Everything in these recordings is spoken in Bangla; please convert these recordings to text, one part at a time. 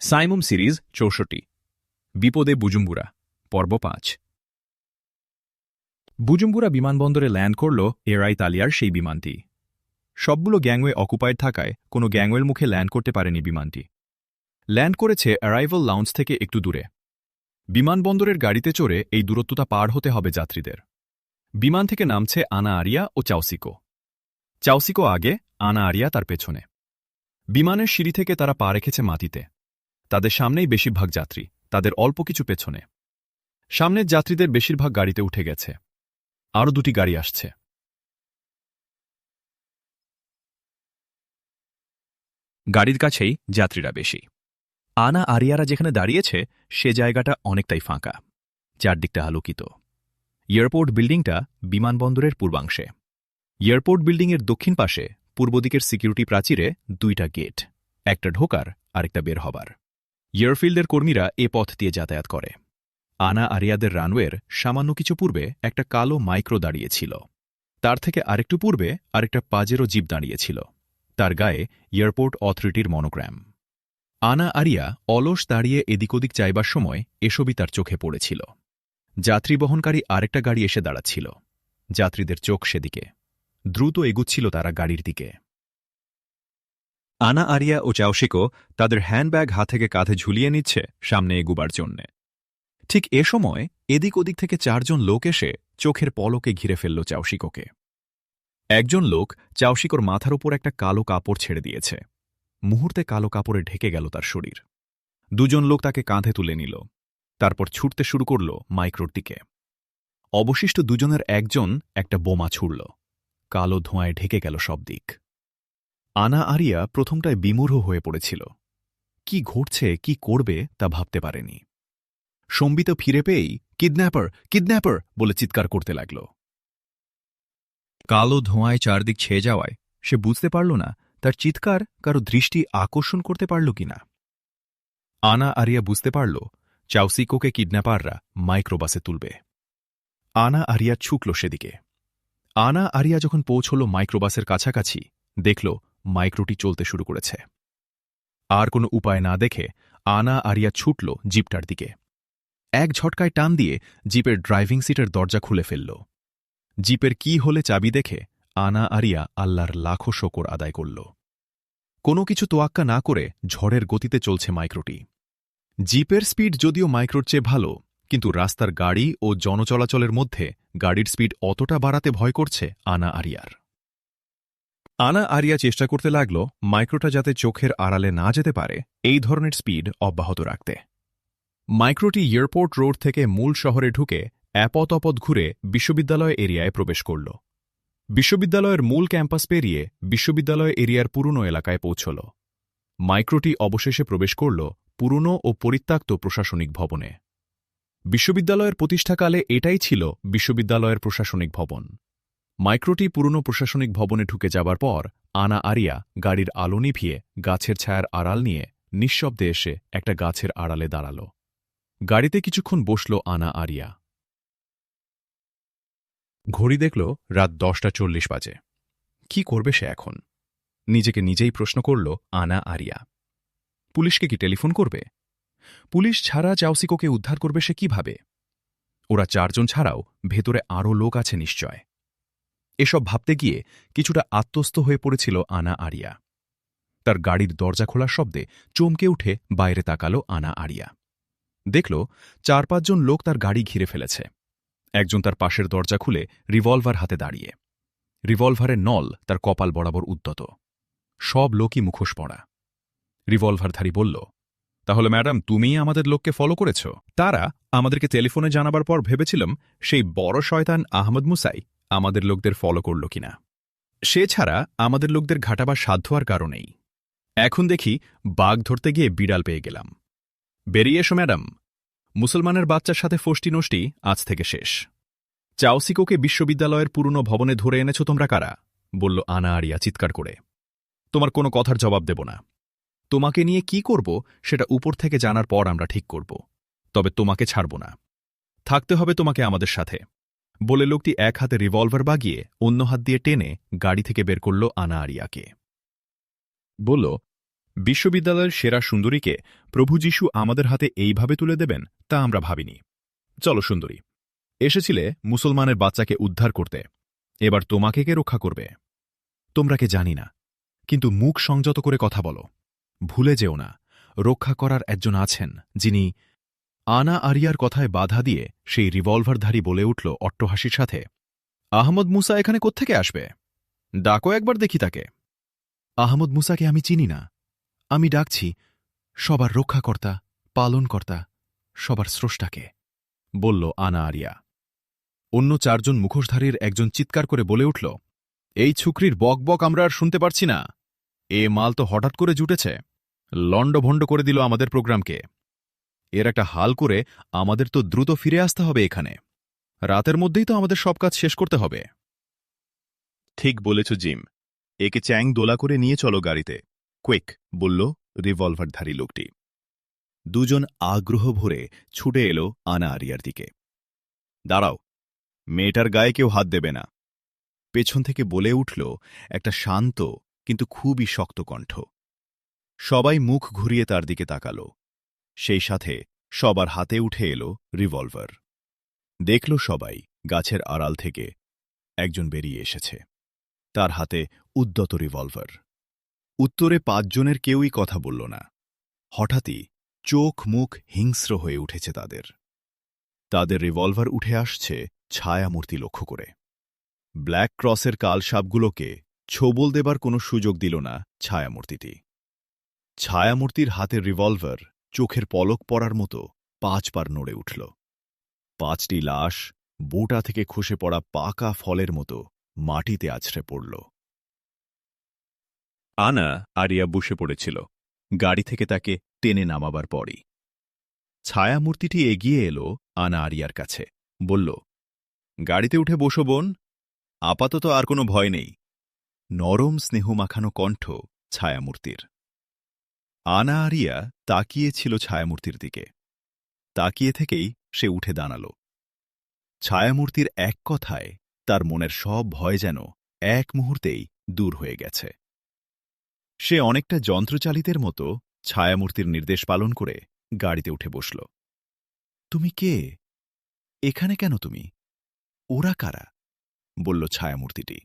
সাইমুম সিরিজ ৬৪ বিপদে বুজুম্বুরা পর্ব ৫ বুজুম্বুরা বিমানবন্দরে ল্যান্ড করল এয়ার ইতালিয়ার সেই বিমানটি। সবগুলো গ্যাংওয়ে অকুপাইড থাকায় কোনো গ্যাংওয়ের মুখে ল্যান্ড করতে পারেনি বিমানটি। ল্যান্ড করেছে অ্যারাইভাল লাউঞ্জ থেকে একটু দূরে। বিমানবন্দরের গাড়িতে চড়ে এই দূরত্বটা পার হতে হবে যাত্রীদের। বিমান থেকে নামছে আনা আরিয়া ও চাউসিকো। চাউসিকো আগে, আনা আরিয়া তার পেছনে। বিমানের সিঁড়ি থেকে তারা পা রেখেছে মাটিতে। তাদের সামনেই বেশিরভাগ যাত্রী, তাদের অল্প কিছু পেছনে। সামনের যাত্রীদের বেশিরভাগ গাড়িতে উঠে গেছে। আরও দুটি গাড়ি আসছে। গাড়ির কাছেই যাত্রীরা বেশি। আনা আরিয়ারা যেখানে দাঁড়িয়েছে সে জায়গাটা অনেকটাই ফাঁকা, চারদিকটা আলোকিত। এয়ারপোর্ট বিল্ডিংটা বিমানবন্দরের পূর্বাংশে। এয়ারপোর্ট বিল্ডিংয়ের দক্ষিণ পাশে পূর্ব দিকের সিকিউরিটি প্রাচীরে দুইটা গেট, একটা ঢোকার আরেকটা বের হবার। এয়ারফিল্ডের কর্মীরা এ পথ দিয়ে যাতায়াত করে। আনা আরিয়াদের রানওয়ের সামান্য কিছু পূর্বে একটা কালো মাইক্রো দাঁড়িয়েছিল। তার থেকে আরেকটু পূর্বে আরেকটা পাজেরো জিপ দাঁড়িয়েছিল, তার গায়ে এয়ারপোর্ট অথরিটির মনোগ্রাম। আনা আরিয়া অলস দাঁড়িয়ে এদিক ওদিক চাইবার সময় এসবই তার চোখে পড়েছিল। যাত্রী বহনকারী আরেকটা গাড়ি এসে দাঁড়াচ্ছিল। যাত্রীদের চোখ সেদিকে। দ্রুত এগুচ্ছিল তারা গাড়ির দিকে। আনা আরিয়া ও চাউসিকো তাদের হ্যান্ডব্যাগ হাত থেকে কাঁধে ঝুলিয়ে নিচ্ছে সামনে এগুবার জন্যে। ঠিক এ সময় এদিক ওদিক থেকে চারজন লোক এসে চোখের পলকে ঘিরে ফেলল চাউসিকোকে। একজন লোক চাউসিকোর মাথার উপর একটা কালো কাপড় ছেড়ে দিয়েছে। মুহূর্তে কালো কাপড়ে ঢেকে গেল তার শরীর। দুজন লোক তাকে কাঁধে তুলে নিল। তারপর ছুটতে শুরু করল মাইক্রোর দিকে। অবশিষ্ট দুজনের একজন একটা বোমা ছুড়ল। কালো ধোঁয়ায় ঢেকে গেল সব দিক। আনা আরিয়া প্রথমটায় বিমূঢ় হয়ে পড়েছিল। কি ঘটছে, কি করবে তা ভাবতে পারেনি। সম্বিত ফিরে পেয়েই কিডন্যাপার, কিডন্যাপার বলে চিৎকার করতে লাগল। কালো ধোঁয়ায় চারদিক ছেয়ে যাওয়ায় সে বুঝতে পারল না তার চিৎকার কারো দৃষ্টি আকর্ষণ করতে পারল কিনা। আনা আরিয়া বুঝতে পারল চাউসিকোকে কিডন্যাপাররা মাইক্রোবাসে তুলবে। আনা আরিয়া ছুকল সেদিকে। আনা আরিয়া যখন পৌঁছল মাইক্রোবাসের কাছাকাছি, দেখল মাইক্রোটি চলতে শুরু করেছে। আর কোনো উপায় না দেখে আনা আরিয়া ছুটল জিপটার দিকে। এক ঝটকায় টান দিয়ে জিপের ড্রাইভিং সিটের দরজা খুলে ফেলল। জিপের কি হলে চাবি দেখে আনা আরিয়া আল্লাহর লাখো শকর আদায় করল। কোনো কিছু তোয়াক্কা না করে ঝড়ের গতিতে চলছে মাইক্রোটি। জিপের স্পিড যদিও মাইক্রোর চেয়ে ভালো, কিন্তু রাস্তার গাড়ি ও জনচলাচলের মধ্যে গাড়ির স্পিড অতটা বাড়াতে ভয় করছে আনা আরিয়ার। আনা আরিয়া চেষ্টা করতে লাগল মাইক্রোটা যাতে চোখের আড়ালে না যেতে পারে এই ধরনের স্পিড অব্যাহত রাখতে। মাইক্রোটি এয়ারপোর্ট রোড থেকে মূল শহরে ঢুকে অ্যাপথ-অপথ ঘুরে বিশ্ববিদ্যালয় এরিয়ায় প্রবেশ করল। বিশ্ববিদ্যালয়ের মূল ক্যাম্পাস পেরিয়ে বিশ্ববিদ্যালয় এরিয়ার পুরনো এলাকায় পৌঁছল। মাইক্রোটি অবশেষে প্রবেশ করল পুরনো ও পরিত্যক্ত প্রশাসনিক ভবনে। বিশ্ববিদ্যালয়ের প্রতিষ্ঠাকালে এটাই ছিল বিশ্ববিদ্যালয়ের প্রশাসনিক ভবন। মাইক্রোটি পুরনো প্রশাসনিক ভবনে ঢুকে যাবার পর আনা আরিয়া গাড়ির আলো নিভিয়ে গাছের ছায়ার আড়াল নিয়ে নিঃশব্দে এসে একটা গাছের আড়ালে দাঁড়াল। গাড়িতে কিছুক্ষণ বসল আনা আরিয়া। ঘড়ি দেখল রাত 10:40 বাজে। কি করবে সে এখন? নিজেকে নিজেই প্রশ্ন করল আনা আরিয়া। পুলিশকে কি টেলিফোন করবে? পুলিশ ছাড়া চাউসিকোকে উদ্ধার করবে সে কিভাবে? ওরা চারজন ছাড়াও ভেতরে আরও লোক আছে নিশ্চয়। এসব ভাবতে গিয়ে কিছুটা আত্মস্থ হয়ে পড়েছিল আনা আরিয়া। তার গাড়ির দরজা খোলার শব্দে চমকে উঠে বাইরে তাকালো আনা আরিয়া। দেখল 4-5 জন লোক তার গাড়ি ঘিরে ফেলেছে। একজন তার পাশের দরজা খুলে রিভলভার হাতে দাঁড়িয়ে। রিভলভারের নল তার কপাল বরাবর উদ্যত। সব লোকই মুখোশ পরা। রিভলভারধারী বলল, তাহলে ম্যাডাম তুমিই আমাদের লোককে ফলো করেছ? তারা আমাদেরকে টেলিফোনে জানাবার পর ভেবেছিলাম সেই বড় শয়তান আহমদ মুসাই আমাদের লোকদের ফলো করল কিনা। সে ছাড়া আমাদের লোকদের ঘাটাবার সাধ্য আর কারণেই। এখন দেখি বাঘ ধরতে গিয়ে বিড়াল পেয়ে গেলাম। বেরিয়ে এসো ম্যাডাম। মুসলমানের বাচ্চার সাথে ফষ্টি নষ্টি আজ থেকে শেষ। চাউসিকোকে বিশ্ববিদ্যালয়ের পুরনো ভবনে ধরে এনেছ তোমরা কারা? বলল আনা আরিয়া চিৎকার করে। তোমার কোনো কথার জবাব দেব না। তোমাকে নিয়ে কি করব সেটা উপর থেকে জানার পর আমরা ঠিক করব, তবে তোমাকে ছাড়ব না। থাকতে হবে তোমাকে আমাদের সাথে, বলে লোকটি এক হাতে রিভলভার বাগিয়ে অন্য হাত দিয়ে টেনে গাড়ি থেকে বের করল আনা আরিয়াকে। বলল, বিশ্ববিদ্যালয়ের সেরা সুন্দরীকে প্রভু যীশু আমাদের হাতে এইভাবে তুলে দেবেন তা আমরা ভাবিনি। চলো সুন্দরী, এসেছিলে মুসলমানের বাচ্চাকে উদ্ধার করতে, এবার তোমাকে কে রক্ষা করবে? তোমরা কে জানি না, কিন্তু মুখ সংযত করে কথা বলো। ভুলে যেও না, রক্ষা করার একজন আছেন যিনি। আনা আরিয়ার কথায় বাধা দিয়ে সেই রিভলভারধারী বলে উঠল অট্টহাসির সাথে, আহমদ মুসা এখানে কোত্থেকে আসবে? ডাকো একবার দেখি তাকে। আহমদ মুসাকে আমি চিনি না। আমি ডাকছি সবার রক্ষাকর্তা, পালনকর্তা, সবার স্রষ্টাকে, বলল আনা আরিয়া। অন্য চারজন মুখোশধারীর একজন চিৎকার করে বলে উঠল, এই ছুকরির বক বক আমরা আর শুনতে পারছি না। এ মাল তো হঠাৎ করে জুটেছে, লণ্ডভণ্ড করে দিল আমাদের প্রোগ্রামকে। এর একটা হাল করে আমাদের তো দ্রুত ফিরে আসতে হবে এখানে। রাতের মধ্যেই তো আমাদের সব কাজ শেষ করতে হবে। ঠিক বলেছ জিম, একে চ্যাং দোলা করে নিয়ে চলো গাড়িতে, কুইক, বলল রিভলভারধারী লোকটি। দুজন আগ্রহ ভরে ছুটে এলো আনা আরিয়ার দিকে। দাঁড়াও, মেয়েটার গায়ে কেউ হাত দেবে না, পেছন থেকে বলে উঠল একটা শান্ত কিন্তু খুবই শক্ত কণ্ঠ। সবাই মুখ ঘুরিয়ে তার দিকে তাকাল। সেই সাথে সবার হাতে উঠে এলো রিভলভার। দেখল সবাই গাছের আড়াল থেকে একজন বেরিয়ে এসেছে, তার হাতে উদ্যত রিভলভার। উত্তরে পাঁচজনের কেউই কথা বলল না। হঠাৎই চোখ মুখ হিংস্র হয়ে উঠেছে তাদের। তাদের রিভলভার উঠে আসছে ছায়ামূর্তি লক্ষ্য করে। ব্ল্যাক ক্রসের কালসাপগুলোকে ছোবল দেবার কোনো সুযোগ দিল না ছায়ামূর্তিটি। ছায়ামূর্তির হাতের রিভলভার চোখের পলক পড়ার মতো 5 বার নড়ে উঠল। 5টি লাশ বোটা থেকে খসে পড়া পাকা ফলের মতো মাটিতে আছড়ে পড়ল। আনা আরিয়া বসে পড়েছিল গাড়ি থেকে তাকে টেনে নামাবার পরই। ছায়ামূর্তিটি এগিয়ে এলো আনা আরিয়ার কাছে, বলল, গাড়িতে উঠে বসো বোন, আপাতত আর কোনো ভয় নেই। নরম স্নেহমাখানো কণ্ঠ ছায়ামূর্তির। আনা আরিয়া তাকিয়েছিল ছায়ামূর্তির দিকে। তাকিয়ে থেকেই সে উঠে দাঁড়াল। ছায়ামূর্তির এক কথায় তার মনের সব ভয় যেন এক মুহূর্তেই দূর হয়ে গেছে। সে অনেকটা যন্ত্রচালিতের মতো ছায়ামূর্তির নির্দেশ পালন করে গাড়িতে উঠে বসল। তুমি কে? এখানে কেন তুমি? ওরা কারা? বলল ছায়ামূর্তিটি।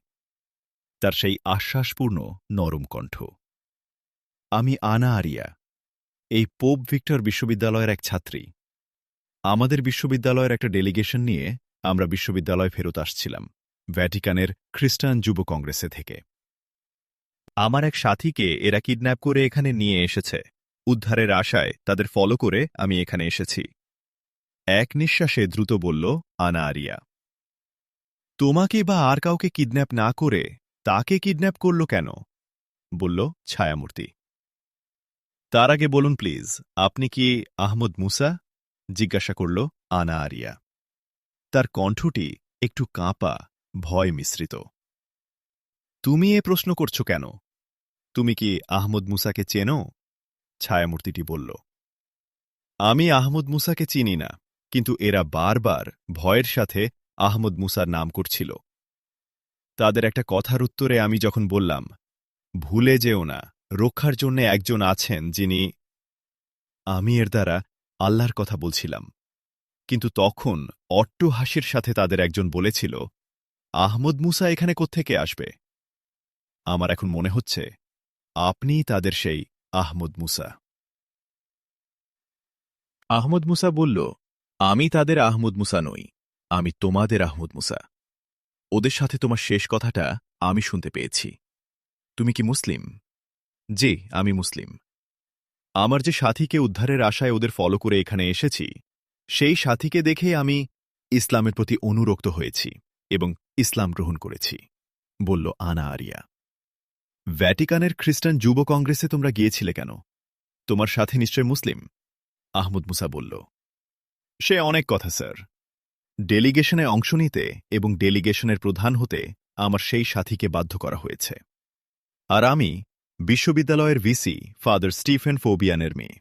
তার সেই আশ্বাসপূর্ণ নরম কণ্ঠ। আমি আনা আরিয়া, এই পোপ ভিক্টর বিশ্ববিদ্যালয়ের এক ছাত্রী। আমাদের বিশ্ববিদ্যালয়ের একটা ডেলিগেশন নিয়ে আমরা বিশ্ববিদ্যালয় ফেরত আসছিলাম ভ্যাটিকানের খ্রিস্টান যুব কংগ্রেসে থেকে। আমার এক সাথীকে এরা কিডন্যাপ করে এখানে নিয়ে এসেছে। উদ্ধারের আশায় তাদের ফলো করে আমি এখানে এসেছি। এক নিঃশ্বাসে দ্রুত বলল আনা আরিয়া। তোমাকে বা আর কাউকে কিডন্যাপ না করে তাকে কিডন্যাপ করল কেন? বলল ছায়ামূর্তি। তার আগে বলুন প্লিজ, আপনি কি আহমদ মুসা? জিজ্ঞাসা করল আনা আরিয়া। তার কণ্ঠটি একটু কাঁপা, ভয় মিশ্রিত। তুমি এ প্রশ্ন করছো কেন? তুমি কি আহমদ মুসাকে চেনো? ছায়ামূর্তিটি বলল, আমি আহমদ মুসাকে চিনি না, কিন্তু এরা বারবার ভয়ের সাথে আহমদ মুসার নাম করছিল। তাদের একটা কথার উত্তরে আমি যখন বললাম, ভুলে যেও না, রক্ষার জন্য একজন আছেন যিনি, আমি এর দ্বারা আল্লাহর কথা বলছিলাম, কিন্তু তখন অট্টহাসির সাথে তাদের একজন বলেছিল, আহমদ মুসা এখানে কোত্থেকে আসবে? আমার এখন মনে হচ্ছে আপনিই তাদের সেই আহমদ মুসা। আহমদ মুসা বলল, আমি তাদের আহমদ মুসা নই, আমি তোমাদের আহমদ মুসা। ওদের সাথে তোমার শেষ কথাটা আমি শুনতে পেয়েছি। তুমি কি মুসলিম? জি, আমি মুসলিম। আমার যে সাথীকে উদ্ধারের আশায় ওদের ফলো করে এখানে এসেছি, সেই সাথীকে দেখে আমি ইসলামের প্রতি অনুরক্ত হয়েছি এবং ইসলাম গ্রহণ করেছি, বলল আনা আরিয়া। ভ্যাটিকানের খ্রিস্টান যুব কংগ্রেসে তোমরা গিয়েছিলে কেন? তোমার সাথে নিশ্চয় মুসলিম? আহমদ মুসা বলল, সে অনেক কথা স্যার। ডেলিগেশনে অংশ নিতে এবং ডেলিগেশনের প্রধান হতে আমার সেই সাথীকে বাধ্য করা হয়েছে। আর আমি বিশ্ববিদ্যালয়ের ভিসি ফাদার স্টিফেন ফোবিয়ানের মেয়ে।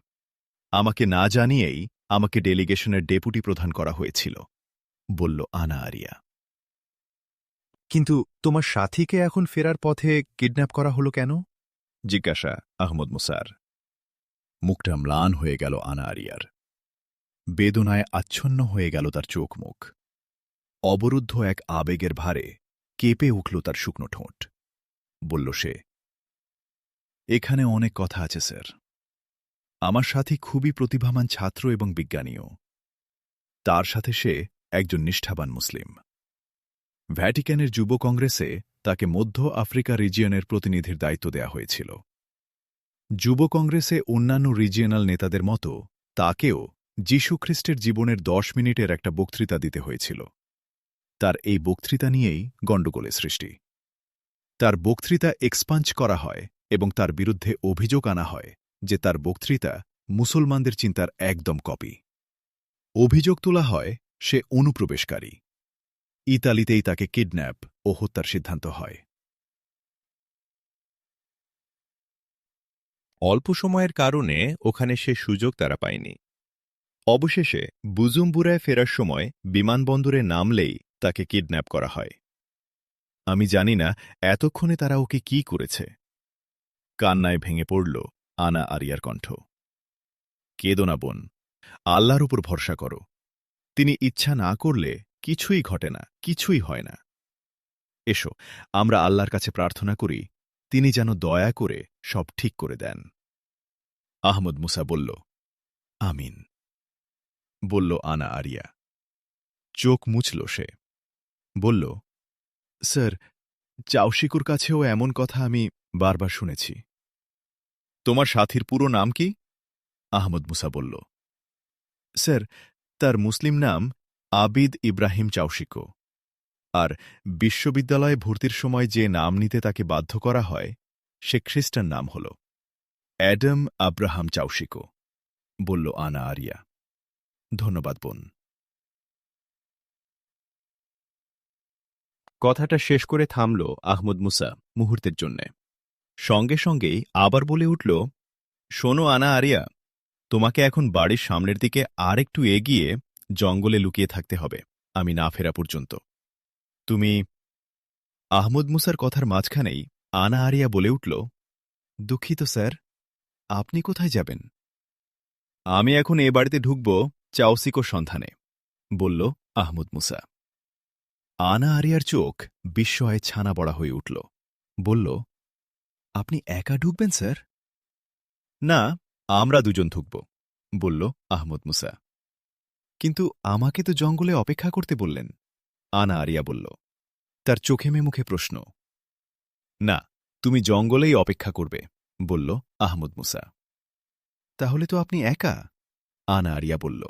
আমাকে না জানিয়েই আমাকে ডেলিগেশনের ডেপুটি প্রধান করা হয়েছিল, বলল আনা আরিয়া। কিন্তু তোমার সাথীকে এখন ফেরার পথে কিডন্যাপ করা হলো কেন? জিজ্ঞাসা আহমদ মুসার। মুখটা ম্লান হয়ে গেল আনা আরিয়ার। বেদনায় আচ্ছন্ন হয়ে গেল তার চোখ মুখ। অবরুদ্ধ এক আবেগের ভারে কেঁপে উঠল তার শুকনো ঠোঁট। বলল সে, এখানে অনেক কথা আছে স্যার। আমার সাথী খুবই প্রতিভাবান ছাত্র এবং বিজ্ঞানীও। তার সাথে সে একজন নিষ্ঠাবান মুসলিম। ভ্যাটিকানের যুব কংগ্রেসে তাকে মধ্য আফ্রিকা রিজিয়নের প্রতিনিধির দায়িত্ব দেয়া হয়েছিল। যুব কংগ্রেসে অন্যান্য রিজিয়নাল নেতাদের মতো তাকেও যীশুখ্রিস্টের জীবনের 10 মিনিটের একটা বক্তৃতা দিতে হয়েছিল। তার এই বক্তৃতা নিয়েই গণ্ডগোলের সৃষ্টি। তার বক্তৃতা এক্সপাঞ্চ করা হয় এবং তার বিরুদ্ধে অভিযোগ আনা হয় যে তার বক্তৃতা মুসলমানদের চিন্তার একদম কপি। অভিযোগ তোলা হয় সে অনুপ্রবেশকারী। ইতালিতেই তাকে কিডন্যাপ ও হত্যার সিদ্ধান্ত হয়। অল্প সময়ের কারণে ওখানে সে সুযোগ তারা পায়নি। অবশেষে বুজুম্বুরায় ফেরার সময় বিমানবন্দরে নামলেই তাকে কিডন্যাপ করা হয়। আমি জানি না এতক্ষণে তারা ওকে কি করেছে। কান্নায় ভেঙে পড়ল আনা আরিয়ার কণ্ঠ। কেঁদো না বোন, আল্লাহর উপর ভরসা করো। তিনি ইচ্ছা না করলে কিছুই ঘটে না, কিছুই হয় না। এসো আমরা আল্লাহর কাছে প্রার্থনা করি, তিনি যেন দয়া করে সব ঠিক করে দেন। আহমদ মুসা বলল, আমিন। বলল আনা আরিয়া। চোখ মুছল সে। বলল, স্যার, চাউশিকুর কাছেও এমন কথা আমি বারবার শুনেছি। তোমার সাথীর পুরো নাম কি? আহমদ মুসা বলল, স্যার, তার মুসলিম নাম আবিদ ইব্রাহিম চাউশিকো, আর বিশ্ববিদ্যালয়ে ভর্তির সময় যে নাম নিতে তাকে বাধ্য করা হয় সে খ্রিস্টান নাম হল অ্যাডাম আব্রাহাম চাউশিকো। বলল আনা আরিয়া। ধন্যবাদ বোন। কথাটা শেষ করে থামল আহমদ মুসা মুহূর্তের জন্যে। সঙ্গে সঙ্গেই আবার বলে উঠল, শোনো আনা আরিয়া, তোমাকে এখন বাড়ির সামনের দিকে আর একটু এগিয়ে জঙ্গলে লুকিয়ে থাকতে হবে আমি না ফেরা পর্যন্ত। তুমি... আহমদ মুসার কথার মাঝখানেই আনা আরিয়া বলে উঠল, দুঃখিত স্যার, আপনি কোথায় যাবেন? আমি এখন এ বাড়িতে ঢুকব চাউসিকোর সন্ধানে, বলল আহমদ মুসা। আনা আরিয়ার চোখ বিস্ময়ে ছানা বড়া হয়ে উঠল। বলল, আপনি একা ঢুকবেন স্যার? না, আমরা দুজন ঢুকব, বলল আহমদ মুসা। কিন্তু আমাকে তো জঙ্গলে অপেক্ষা করতে বললেন, আনা আরিয়া বলল। তার চোখে মুখে প্রশ্ন। না, তুমি জঙ্গলেই অপেক্ষা করবে, বলল আহমদ মুসা। তাহলে তো আপনি একা, আনা আরিয়া বলল।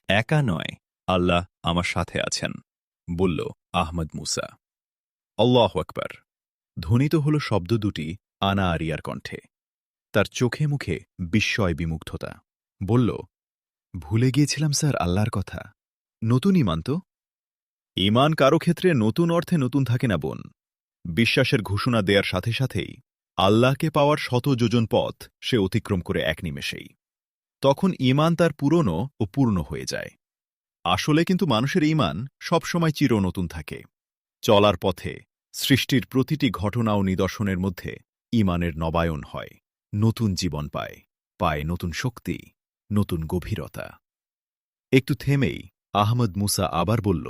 একা নয়, আল্লাহ আমার সাথে আছেন, বলল আহমদ মুসা। আল্লাহু আকবার। ধ্বনিত হল শব্দ দুটি আনা আরিয়ার কণ্ঠে। তার চোখে মুখে বিস্ময় বিমুগ্ধতা। বলল, ভুলে গিয়েছিলাম স্যার আল্লাহর কথা। নতুন ঈমান তো? ঈমান কারো ক্ষেত্রে নতুন অর্থে নতুন থাকে না বোন। বিশ্বাসের ঘোষণা দেওয়ার সাথে সাথেই আল্লাহকে পাওয়ার শত যোজন পথ সে অতিক্রম করে এক নিমেষেই। তখন ঈমান তার পুরনো ও পূর্ণ হয়ে যায়। আসলে কিন্তু মানুষের ঈমান সবসময় চির নতুন থাকে। চলার পথে সৃষ্টির প্রতিটি ঘটনা ও নিদর্শনের মধ্যে ঈমানের নবায়ন হয়, নতুন জীবন পায়, পায় নতুন শক্তি, নতুন গভীরতা। একটু থেমেই আহমদ মুসা আবার বলল,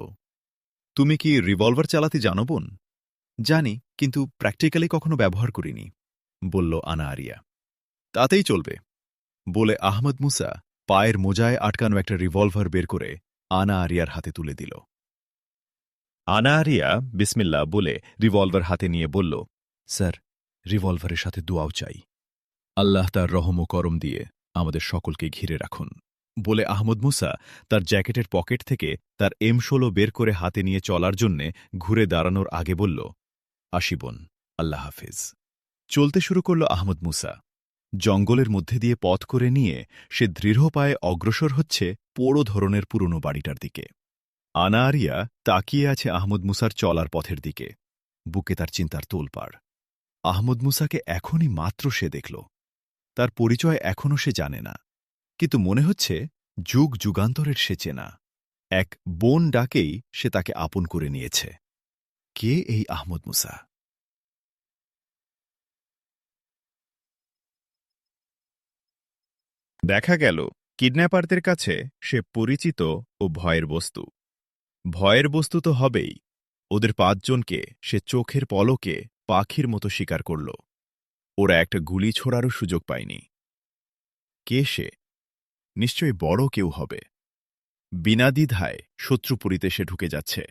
তুমি কি রিভলভার চালাতে জানো বোন? জানি, কিন্তু প্র্যাকটিক্যালি কখনো ব্যবহার করিনি, বলল আনা আরিয়া। তাতেই চলবে, বলে আহমদ মুসা পায়ের মোজায় আটকানো একটা রিভলভার বের করে আনা আরিয়ার হাতে তুলে দিল। আনা আরিয়া বিসমিল্লাহ বলে রিভলভার হাতে নিয়ে বলল, স্যার, রিভলভারের সাথে দোয়াও চাই। আল্লাহ তার রহম ও করম দিয়ে আমাদের সকলকে ঘিরে রাখুন, বলে আহমদ মুসা তার জ্যাকেটের পকেট থেকে তার M16 বের করে হাতে নিয়ে চলার জন্যে ঘুরে দাঁড়ানোর আগে বলল, আসি বোন, আল্লাহ হাফেজ। চলতে শুরু করল আহমদ মুসা। জঙ্গলের মধ্যে দিয়ে পথ করে নিয়ে সে দৃঢ় পায়ে অগ্রসর হচ্ছে পোড়ো ধরনের পুরনো বাড়িটার দিকে। আনা আরিয়া তাকিয়ে আছে আহমদ মুসার চলার পথের দিকে। বুকে তার চিন্তার তোলপাড়। আহমদ মুসাকে এখনই মাত্র সে দেখল। তার পরিচয় এখনও সে জানে না, কিন্তু মনে হচ্ছে যুগ যুগান্তরের সে চেনা। এক বোন ডাকেই সে তাকে আপন করে নিয়েছে। কে এই আহমদ মুসা? দেখা গেল কিডন্যাপারদের কাছে সে পরিচিত ও ভয়ের বস্তু। ভয়ের বস্তু তো হবেই, ওদের ৫ জনকে সে চোখের পলকে পাখির মতো শিকার করল। ওরা একটা গুলি ছোড়ারও সুযোগ পায়নি। কে সে? নিশ্চয়ই বড় কেউ হবে। বিনা দ্বিধায় শত্রুপুরীতে সে ঢুকে যাচ্ছে।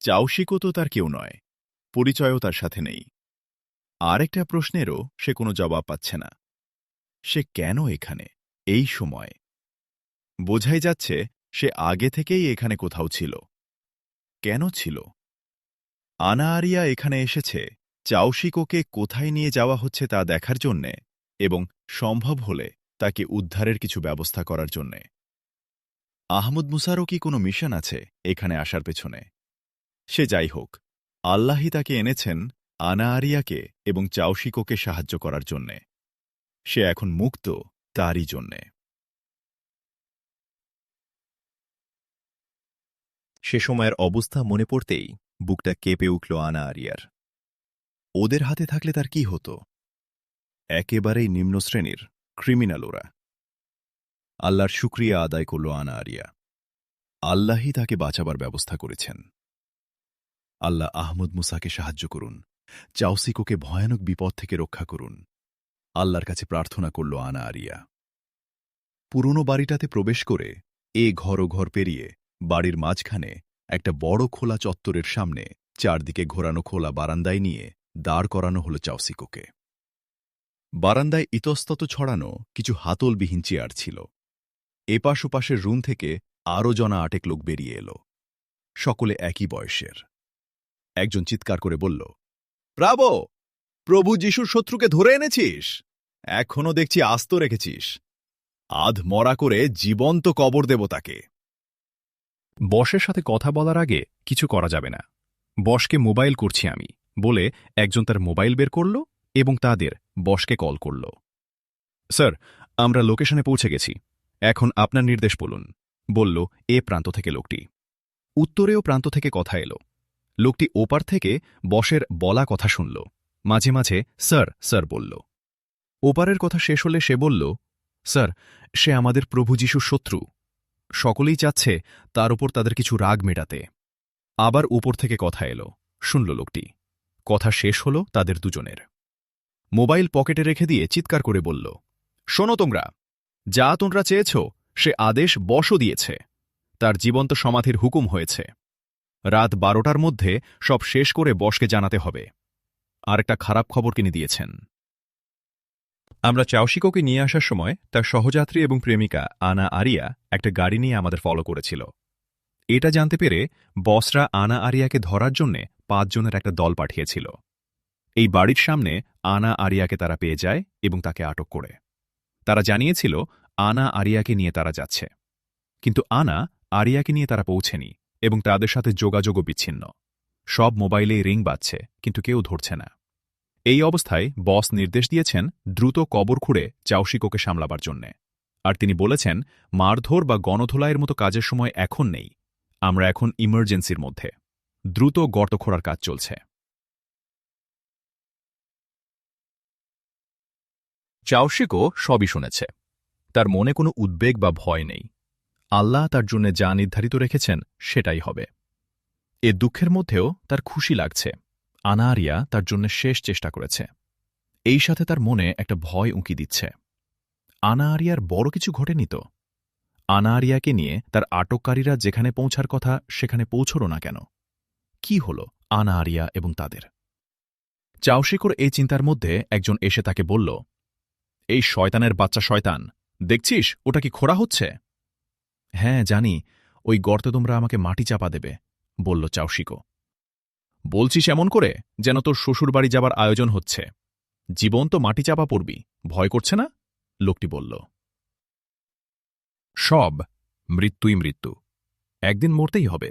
চাউশিকও তো তার কেউ নয়, পরিচয়ও তার সাথে নেই। আর একটা প্রশ্নেরও সে কোনো জবাব পাচ্ছে না। সে কেন এখানে এই সময়? বোঝাই যাচ্ছে সে আগে থেকেই এখানে কোথাও ছিল। কেন ছিল? আনা আরিয়া এখানে এসেছে চাউশিকোকে কোথায় নিয়ে যাওয়া হচ্ছে তা দেখার জন্যে এবং সম্ভব হলে তাকে উদ্ধারের কিছু ব্যবস্থা করার জন্যে। আহমদ মুসারও কি কোনো মিশন আছে এখানে আসার পেছনে? সে যাই হোক, আল্লাহই তাকে এনেছেন আনা আরিয়াকে এবং চাউশিকোকে সাহায্য করার জন্যে। সে এখন মুক্ত তারই জন্যে। সে সময়ের অবস্থা মনে পড়তেই বুকটা কেঁপে উঠল আনা আরিয়ার। ওদের হাতে থাকলে তার কি হতো? একেবারেই নিম্ন শ্রেণীর ক্রিমিনাল ওরা। আল্লাহর শুকরিয়া আদায় করল আনা আরিয়া। আল্লাহই তাকে বাঁচাবার ব্যবস্থা করেছেন। আল্লাহ আহমদ মুসাকে সাহায্য করুন, চাউসিকোকে ভয়ানক বিপদ থেকে রক্ষা করুন। আল্লাহর কাছে প্রার্থনা করল আনা আরিয়া। পুরনো বাড়িটাতে প্রবেশ করে ঘর ও ঘর পেরিয়ে বাড়ির মাঝখানে একটা বড় খোলা চত্বরের সামনে চারদিকে ঘোরানো খোলা বারান্দায় নিয়ে দাঁড় করানো হল চাউসিকোকে। বারান্দায় ইতস্তত ছড়ানো কিছু হাতলবিহীন চেয়ার ছিল। এপাশ ওপাশের রুম থেকে আরও জনা ৮ লোক বেরিয়ে এল। সকলে একই বয়সের। একজন চিৎকার করে বলল, ব্রাভো! প্রভু যিশুর শত্রুকে ধরে এনেছিস। এখনো দেখছি আস্ত রেখেছিস। আধ মরা করে জীবন্ত কবর দেব তাকে। বসের সাথে কথা বলার আগে কিছু করা যাবে না। বসকে মোবাইল করছি আমি বলে একজন তার মোবাইল বের করল এবং তাদের বসকে কল করল। স্যার, আমরা লোকেশনে পৌঁছে গেছি। এখন আপনার নির্দেশ বলুন, বলল এ প্রান্ত থেকে লোকটি। উত্তরেও প্রান্ত থেকে কথা এলো। লোকটি ওপার থেকে বসের বলা কথা শুনল। মাঝে মাঝে স্যার স্যার বলল। ওপারের কথা শেষ হলে সে বলল, স্যার, সে আমাদের প্রভু যিশুর শত্রু। সকলেই চাচ্ছে তার উপর তাদের কিছু রাগ মেটাতে। আবার উপর থেকে কথা এলো। শুনল লোকটি। কথা শেষ হল তাদের দুজনের। মোবাইল পকেটে রেখে দিয়ে চিৎকার করে বলল, শোনো তোমরা, যা তোমরা চেয়েছ সে আদেশ বশও দিয়েছে। তার জীবন্ত সমাধির হুকুম হয়েছে। রাত ১২টার মধ্যে সব শেষ করে বসকে জানাতে হবে। আরেকটা খারাপ খবর কিনে দিয়েছেন। আমরা চাউশিকোকে নিয়ে আসার সময় তার সহযাত্রী এবং প্রেমিকা আনা আরিয়া একটা গাড়ি নিয়ে আমাদের ফলো করেছিল। এটা জানতে পেরে বসরা আনা আরিয়াকে ধরার জন্যে ৫ জনের একটা দল পাঠিয়েছিল। এই বাড়ির সামনে আনা আরিয়াকে তারা পেয়ে যায় এবং তাকে আটক করে। তারা জানিয়েছিল আনা আরিয়াকে নিয়ে তারা যাচ্ছে, কিন্তু আনা আরিয়াকে নিয়ে তারা পৌঁছেনি এবং তাদের সাথে যোগাযোগও বিচ্ছিন্ন। সব মোবাইলেই রিং বাজছে, কিন্তু কেউ ধরছে না। এই অবস্থায় বস নির্দেশ দিয়েছেন দ্রুত কবর খুঁড়ে চাউশিকোকে সামলাবার জন্যে। আর তিনি বলেছেন, মারধর বা গণধোলাইয়ের মতো কাজের সময় এখন নেই। আমরা এখন ইমার্জেন্সির মধ্যে। দ্রুত গর্ত খোঁড়ার কাজ চলছে। চাউশিকো সবই শুনেছে। তার মনে কোনো উদ্বেগ বা ভয় নেই। আল্লাহ তার জন্য যা নির্ধারিত রেখেছেন সেটাই হবে। এ দুঃখের মধ্যেও তার খুশি লাগছে। আনা আরিয়া তার জন্য শেষ চেষ্টা করেছে। এই সাথে তার মনে একটা ভয় উঁকি দিচ্ছে। আনা আরিয়ার বড় কিছু ঘটেনি তো? আনা আরিয়াকে নিয়ে তার আটককারীরা যেখানে পৌঁছার কথা সেখানে পৌঁছল না কেন? কি হল আনা আরিয়া এবং তাদের? চাউশিকোর এই চিন্তার মধ্যে একজন এসে তাকে বলল, এই শয়তানের বাচ্চা শয়তান, দেখছিস ওটা কি খোঁড়া হচ্ছে? হ্যাঁ জানি, ওই গর্তে তোমরা আমাকে মাটি চাপা দেবে, বলল চাউশিকো। বলছিস এমন করে যেন তোর শ্বশুরবাড়ি যাবার আয়োজন হচ্ছে। জীবন্ত মাটি চাপা পড়বি, ভয় করছে না? লোকটি বলল। সব মৃত্যুই মৃত্যু, একদিন মরতেই হবে।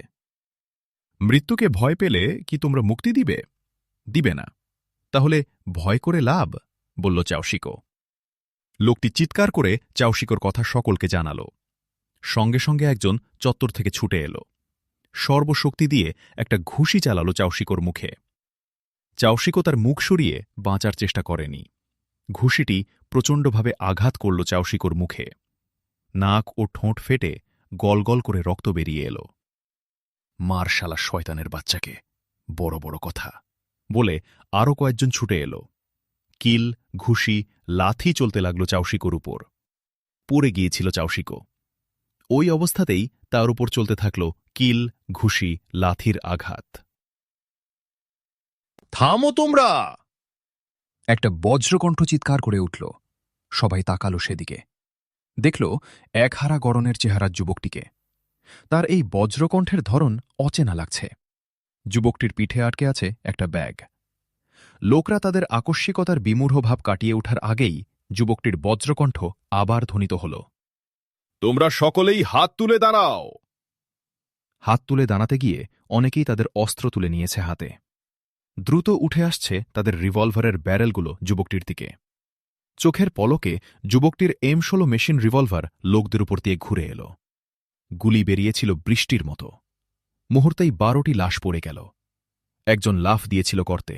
মৃত্যুকে ভয় পেলে কি তোমরা মুক্তি দিবে? দিবে না। তাহলে ভয় করে লাভ, বলল চাউশিকো। লোকটি চিৎকার করে চাউশিকোর কথা সকলকে জানাল। সঙ্গে সঙ্গে একজন চত্বর থেকে ছুটে এল। সর্বশক্তি দিয়ে একটা ঘুষি চালাল চাউশিকোর মুখে। চাউশিকো তার মুখ সরিয়ে বাঁচার চেষ্টা করেনি। ঘুষিটি প্রচণ্ডভাবে আঘাত করল চাউশিকোর মুখে। নাক ও ঠোঁট ফেটে গলগল করে রক্ত বেরিয়ে এল। মার শালা শয়তানের বাচ্চাকে, বড় বড় কথা বলে আরও কয়েকজন ছুটে এল। কিল, ঘুষি, লাথি চলতে লাগল চাউশিকোর উপর। পড়ে গিয়েছিল চাউশিকো। ওই অবস্থাতেই তার উপর চলতে থাকল কিল, ঘুষি, লাথির আঘাত। থামো তোমরা! একটা বজ্রকণ্ঠ চিৎকার করে উঠল। সবাই তাকালো সেদিকে। দেখল একহারা গড়নের চেহারার যুবকটিকে। তার এই বজ্রকণ্ঠের ধরন অচেনা লাগছে। যুবকটির পিঠে আটকে আছে একটা ব্যাগ। লোকরা তাদের আকস্মিকতার বিমূঢ় ভাব কাটিয়ে ওঠার আগেই যুবকটির বজ্রকণ্ঠ আবার ধ্বনিত হল। তোমরা সকলেই হাত তুলে দাঁড়াও! হাত তুলে দাঁড়াতে গিয়ে অনেকেই তাদের অস্ত্র তুলে নিয়েছে হাতে। দ্রুত উঠে আসছে তাদের রিভলভারের ব্যারেলগুলো যুবকটির দিকে। চোখের পলকে যুবকটির M16 মেশিন রিভলভার লোকদের উপর দিয়ে ঘুরে এল। গুলি বেরিয়েছিল বৃষ্টির মতো। মুহূর্তেই 12টি লাশ পড়ে গেল। একজন লাফ দিয়েছিল গর্তে।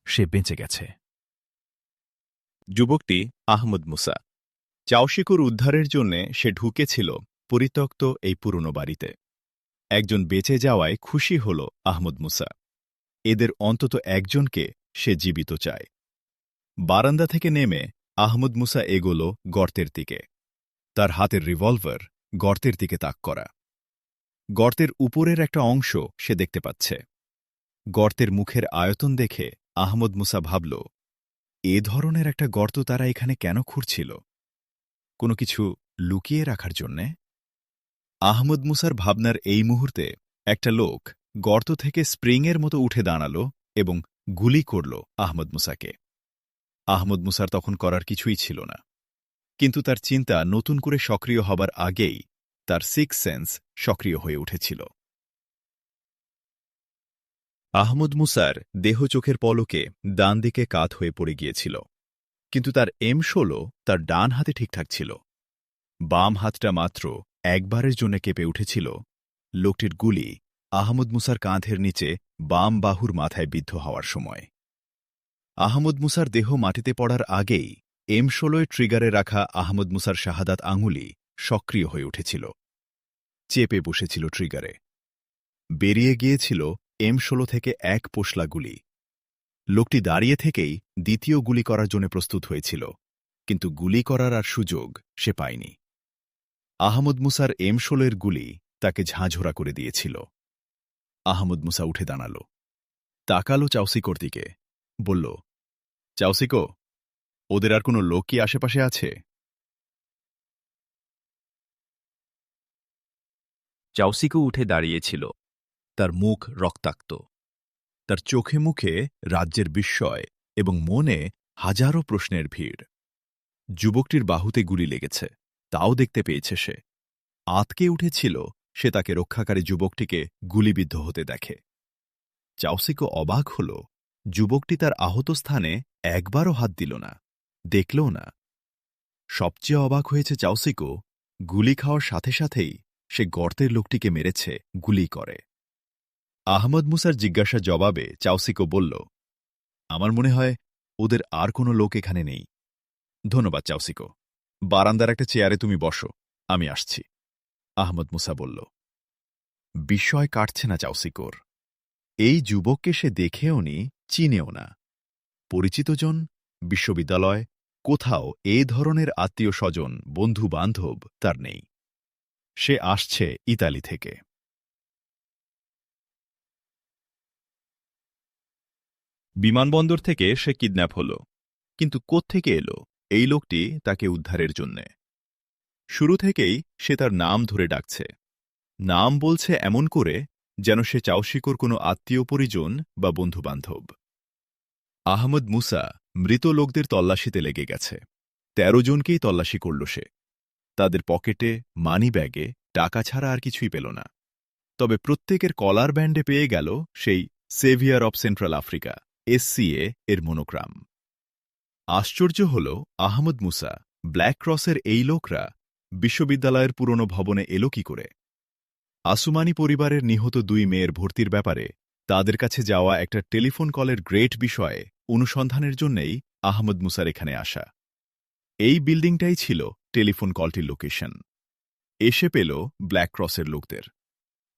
সে বেঁচে গেছে। যুবকটি আহমদ মুসা। চাউশিকোর উদ্ধারের জন্যে সে ঢুকেছিল পরিত্যক্ত এই পুরনো বাড়িতে। একজন বেঁচে যাওয়ায় খুশি হল আহমদ মুসা। এদের অন্তত একজনকে সে জীবিত চায়। বারান্দা থেকে নেমে আহমদ মুসা এগোল গর্তের দিকে। তার হাতের রিভলভার গর্তের দিকে তাক করা। গর্তের উপরের একটা অংশ সে দেখতে পাচ্ছে। গর্তের মুখের আয়তন দেখে আহমদ মুসা ভাবল, এ ধরনের একটা গর্ত তারা এখানে কেন খুঁড়ছিল? কোনো কিছু লুকিয়ে রাখার জন্যে? আহমদ মুসার ভাবনার এই মুহূর্তে একটা লোক গর্ত থেকে স্প্রিংয়ের মতো উঠে দাঁড়াল এবং গুলি করল আহমদ মুসাকে। আহমদ মুসার তখন করার কিছুই ছিল না, কিন্তু তার চিন্তা নতুন করে সক্রিয় হবার আগেই তার সিক্স সেন্স সক্রিয় হয়ে উঠেছিল। আহমদ মুসার দেহ চোখের পলকে ডান দিকে কাত হয়ে পড়ে গিয়েছিল, কিন্তু তার M16 তার ডান হাতে ঠিকঠাক ছিল। বাম হাতটা মাত্র একবারের জন্য কেঁপে উঠেছিল। লোকটির গুলি আহমদ মুসার কাঁধের নিচে বাম বাহুর মাথায় বিদ্ধ হওয়ার সময়। আহমদ মুসার দেহ মাটিতে পড়ার আগেই M16 ট্রিগারে রাখা আহমদ মুসার শাহাদাত আঙুলি সক্রিয় হয়ে উঠেছিল। চেপে বসেছিল ট্রিগারে। বেরিয়ে গিয়েছিল M16 থেকে এক পোশলা গুলি। লোকটি দাঁড়িয়ে থেকেই দ্বিতীয় গুলি করার জন্য প্রস্তুত হয়েছিল, কিন্তু গুলি করার আর সুযোগ সে পায়নি। আহমদ মুসার M16 গুলি তাকে ঝাঁঝোড়া করে দিয়েছিল। আহমদ মুসা উঠে দাঁড়াল, তাকালো চাউশিকোর দিকে, বলল, চাউশিকো, ওদের আর কোনো লোক কি আশেপাশে আছে? চাউশিকো উঠে দাঁড়িয়েছিল। তার মুখ রক্তাক্ত। তার চোখে মুখে রাজ্যের বিস্ময় এবং মনে হাজারো প্রশ্নের ভিড়। যুবকটির বাহুতে গুলি লেগেছে, তাও দেখতে পেয়েছে সে। আঁতকে উঠেছিল সে তাকে রক্ষাকারী যুবকটিকে গুলিবিদ্ধ হতে দেখে। চাউশিকো অবাক হল, যুবকটি তার আহত স্থানে একবারও হাত দিল না, দেখলও না। সবচেয়ে অবাক হয়েছে চাউশিকো, গুলি খাওয়ার সাথে সাথেই সে গর্তের লোকটিকে মেরেছে গুলি করে। আহমদ মুসার জিজ্ঞাসা জবাবে চাউশিকো বলল, আমার মনে হয় ওদের আর কোনো লোক এখানে নেই। ধন্যবাদ চাউশিকো, বারান্দার একটা চেয়ারে তুমি বসো, আমি আসছি। আহমদ মুসা বলল। বিস্ময় কাটছে না চাউশিকোর। এই যুবককে সে দেখেও নি, চিনেও না। পরিচিতজন, বিশ্ববিদ্যালয়, কোথাও এ ধরনের আত্মীয় স্বজন, বন্ধু বান্ধব তার নেই। সে আসছে ইতালি থেকে। বিমানবন্দর থেকে সে কিডন্যাপ হল, কিন্তু কোত্থেকে এলো এই লোকটি তাকে উদ্ধারের জন্যে? শুরু থেকেই সে তার নাম ধরে ডাকছে। নাম বলছে এমন করে যেন সে চাউশিকোর কোনো আত্মীয় পরিজন বা বন্ধুবান্ধব। আহমদ মুসা মৃত লোকদের তল্লাশিতে লেগে গেছে। 13 জনকেই তল্লাশি করল সে। তাদের পকেটে, মানি ব্যাগে টাকা ছাড়া আর কিছুই পেল না। তবে প্রত্যেকের কলার ব্যান্ডে পেয়ে গেল সেই saviour of Central Africa SCA এর মনোগ্রাম। আশ্চর্য হল, আহমদ মুসা, ব্ল্যাক ক্রসের এই লোকরা বিশ্ববিদ্যালয়ের পুরনো ভবনে এলো কি করে? আসুমানি পরিবারের নিহত 2 মেয়ের ভর্তির ব্যাপারে তাদের কাছে যাওয়া একটা টেলিফোন কলের গ্রেট বিষয়ে অনুসন্ধানের জন্যেই আহমদ মুসার এখানে আসা। এই বিল্ডিংটাই ছিল টেলিফোন কলটির লোকেশন। এসে পেল ব্ল্যাক ক্রসের লোকদের।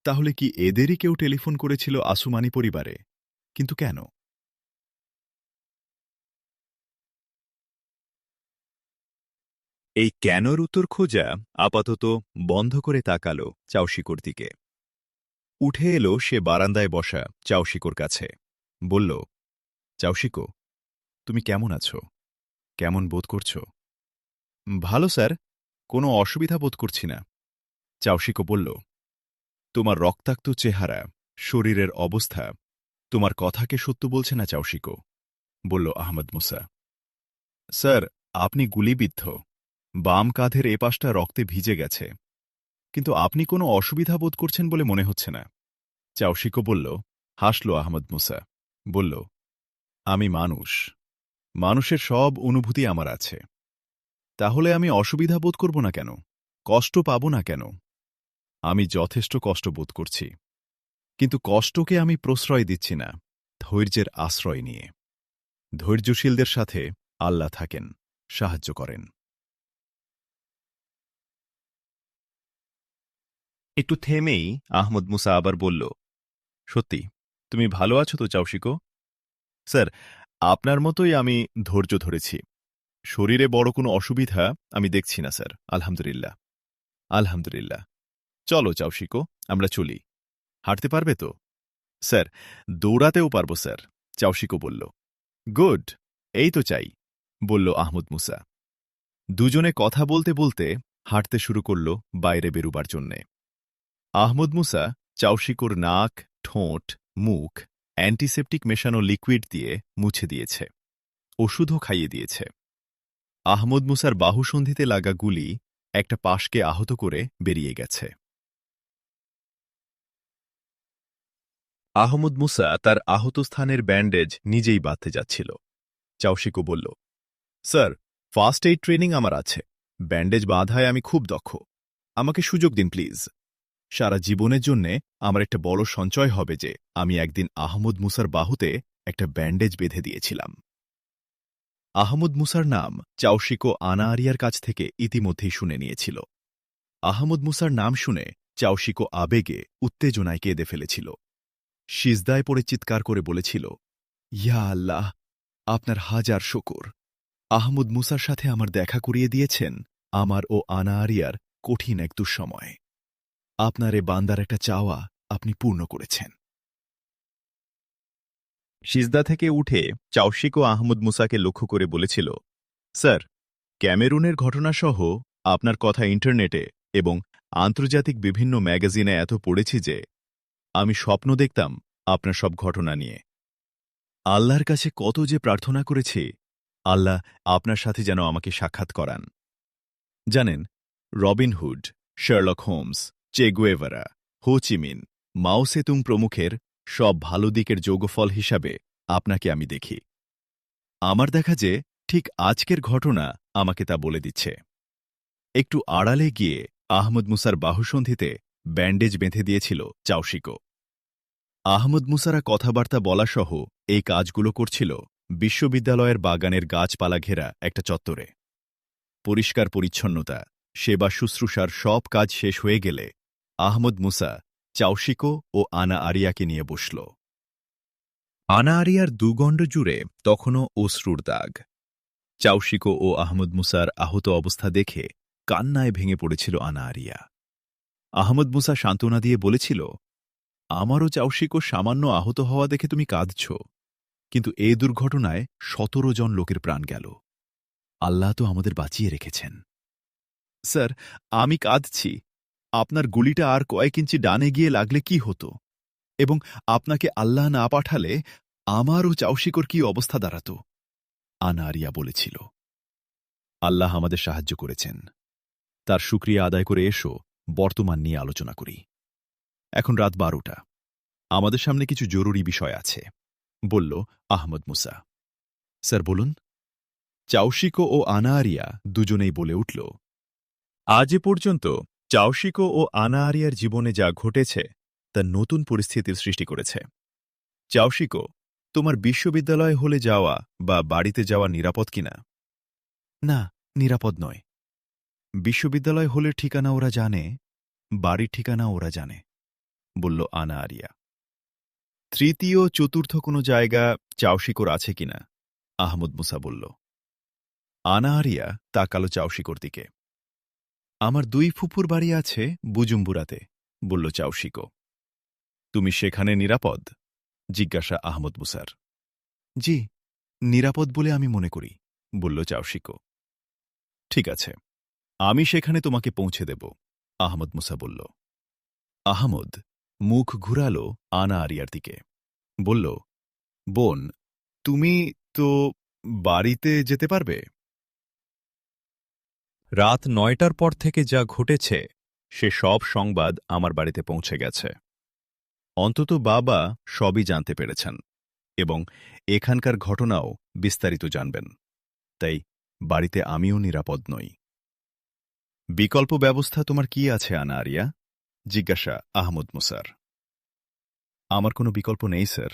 তাহলে কি এদেরই কেউ টেলিফোন করেছিল আসুমানি পরিবারে? কিন্তু কেন? এই কেনর উত্তর খোঁজা আপাতত বন্ধ করে তাকালো চাউশিকোর দিকে। উঠে এলো সে বারান্দায় বসা চাউশিকোর কাছে। বলল, চাউশিকো, তুমি কেমন আছো? কেমন বোধ করছো? ভালো স্যার, কোনো অসুবিধা বোধ করছি না। চাউশিকো বলল, তোমার রক্তাক্ত চেহারা, শরীরের অবস্থা তোমার কথাকে সত্য বলছে না চাউশিকো, বলল আহমদ মুসা। স্যার, আপনি গুলিবিদ্ধ। বাম কাঁধের এ পাশটা রক্তে ভিজে গেছে, কিন্তু আপনি কোনো অসুবিধা বোধ করছেন বলে মনে হচ্ছে না। চাউশিকো বলল। হাসল আহমদ মুসা। বলল, আমি মানুষ, মানুষের সব অনুভূতি আমার আছে। তাহলে আমি অসুবিধা বোধ করব না কেন? কষ্ট পাব না কেন? আমি যথেষ্ট কষ্ট বোধ করছি, কিন্তু কষ্টকে আমি প্রশ্রয় দিচ্ছি না, ধৈর্যের আশ্রয় নিয়ে। ধৈর্যশীলদের সাথে আল্লাহ থাকেন, সাহায্য করেন। একটু থেমেই আহমদ মুসা আবার বলল, সত্যি তুমি ভালো আছো তো চাউশিকো? স্যার, আপনার মতোই আমি ধৈর্য ধরেছি। শরীরে বড় কোনো অসুবিধা আমি দেখছি না স্যার, আলহামদুলিল্লাহ। আলহামদুলিল্লাহ। চলো চাউশিকো, আমরা চলি। হাঁটতে পারবে তো? স্যার, দৌড়াতেও পারব স্যার, চাউশিকো বলল। গুড, এই তো চাই, বলল আহমদ মুসা। দুজনে কথা বলতে বলতে হাঁটতে শুরু করল বাইরে বেরুবার জন্যে। আহমদ মুসা চাউশিকোর নাক, ঠোঁট, মুখ অ্যান্টিসেপটিক মেশানো লিকুইড দিয়ে মুছে দিয়েছে, ওষুধও খাইয়ে দিয়েছে। আহমদ মুসার বাহুসন্ধিতে লাগা গুলি একটা পাশকে আহত করে বেরিয়ে গেছে। আহমদ মুসা তার আহত স্থানের ব্যান্ডেজ নিজেই বাঁধতে যাচ্ছিল। চাউশিকো বলল, স্যার, ফার্স্ট এইড ট্রেনিং আমার আছে, ব্যান্ডেজ বাঁধায় আমি খুব দক্ষ, আমাকে সুযোগ দিন প্লিজ। সারা জীবনের জন্যে আমার একটা বড় সঞ্চয় হবে যে আমি একদিন আহমদ মুসার বাহুতে একটা ব্যান্ডেজ বেঁধে দিয়েছিলাম। আহমদ মুসার নাম চাউশিকো আনা আরিয়ার কাছ থেকে ইতিমধ্যেই শুনে নিয়েছিল। আহমদ মুসার নাম শুনে চাউশিকো আবেগে, উত্তেজনায় কেঁদে ফেলেছিল। সিজদায় পড়ে চিৎকার করে বলেছিল, ইয়া আল্লাহ, আপনার হাজার শকর। আহমদ মুসার সাথে আমার দেখা করিয়ে দিয়েছেন আমার ও আনা আরিয়ার কঠিন এক দুঃসময়। আপনার এ বান্দার একটা চাওয়া আপনি পূর্ণ করেছেন। সিজদা থেকে উঠে চাউশিকো আহমদ মুসাকে লক্ষ্য করে বলেছিল, স্যার, ক্যামেরুনের ঘটনাসহ আপনার কথা ইন্টারনেটে এবং আন্তর্জাতিক বিভিন্ন ম্যাগাজিনে এত পড়েছি যে আমি স্বপ্ন দেখতাম আপনার সব ঘটনা নিয়ে। আল্লাহর কাছে কত যে প্রার্থনা করেছি, আল্লাহ আপনার সাথে যেন আমাকে সাক্ষাৎ করান। জানেন, Robin Hood, Sherlock Holmes, Che Guevara, Ho Chi মিন, মাও সেতুং প্রমুখের সব ভালো দিকের যোগফল হিসাবে আপনাকে আমি দেখি। আমার দেখা যে ঠিক আজকের ঘটনা আমাকে তা বলে দিচ্ছে। একটু আড়ালে গিয়ে আহমদ মুসার বাহুসন্ধিতে ব্যান্ডেজ বেঁধে দিয়েছিল চাউশিকো। আহমদ মুসারা কথাবার্তা বলাসহ এই কাজগুলো করছিল বিশ্ববিদ্যালয়ের বাগানের গাছপালা ঘেরা একটা চত্বরে। পরিষ্কার পরিচ্ছন্নতা, সেবা শুশ্রূষার সব কাজ শেষ হয়ে গেলে আহমদ মুসা চাউশিকো ও আনা আরিয়াকে নিয়ে বসল। আনা আরিয়ার দুগণ্ড জুড়ে তখনও অশ্রুর দাগ। চাউশিকো ও আহমদ মুসার আহত অবস্থা দেখে কান্নায় ভেঙে পড়েছিল আনা আরিয়া। আহমদ মুসা সান্ত্বনা দিয়ে বলেছিল, আমারও চাউশিকো সামান্য আহত হওয়া দেখে তুমি কাঁদছ, কিন্তু এ দুর্ঘটনায় ১৭ জন লোকের প্রাণ গেল। আল্লাহ তো আমাদের বাঁচিয়ে রেখেছেন। স্যার, আমি কাঁদছি। আপনার গুলিটা আর কয়েক ইঞ্চি ডানে গিয়ে লাগলে কি হতো, এবং আপনাকে আল্লাহ না পাঠালে আমার ও চাউশিকোর কি অবস্থা দাঁড়াত? আনা আরিয়া বলেছিল। আল্লাহ আমাদের সাহায্য করেছেন, তার শুকরিয়া আদায় করে এসো বর্তমান নিয়ে আলোচনা করি। এখন রাত ১২টা, আমাদের সামনে কিছু জরুরি বিষয় আছে, বলল আহমদ মুসা। স্যার বলুন। চাউশিকো ও আনা আরিয়া দুজনেই বলে উঠল। আজ এ পর্যন্ত চাউশিকো ও আনা আরিয়ার জীবনে যা ঘটেছে তা নতুন পরিস্থিতির সৃষ্টি করেছে। চাউশিকো, তোমার বিশ্ববিদ্যালয় হলে যাওয়া বা বাড়িতে যাওয়া নিরাপদ কিনা? না, নিরাপদ নয়। বিশ্ববিদ্যালয় হলের ঠিকানা ওরা জানে, বাড়ির ঠিকানা ওরা জানে, বলল আনা আরিয়া। তৃতীয় চতুর্থ কোনো জায়গা চাওশিকোর আছে কিনা? আহমদ মুসা বলল। আনা আরিয়া তাকালো চাওশিকোর দিকে। আমার 2 ফুফুর বাড়ি আছে বুজুম্বুরাতে, বলল চাওশিকো। তুমি সেখানে নিরাপদ? জিজ্ঞাসা আহমদ মুসার। জি, নিরাপদ বলে আমি মনে করি, বলল চাওশিকো। ঠিক আছে, আমি সেখানে তোমাকে পৌঁছে দেব, আহমদ মুসা বলল। আহমদ মুখ ঘুরালো আনা আরিয়ার দিকে, বলল, বোন, তুমি তো বাড়িতে যেতে পারবে? রাত 9টার পর থেকে যা ঘটেছে সে সব সংবাদ আমার বাড়িতে পৌঁছে গেছে। অন্তত বাবা সবই জানতে পেরেছেন এবং এখানকার ঘটনাও বিস্তারিত জানবেন। তাই বাড়িতে আমিও নিরাপদ নই। বিকল্প ব্যবস্থা তোমার কি আছে আনা আরিয়া? জিজ্ঞাসা আহমদ মুসার। আমার কোনো বিকল্প নেই স্যার।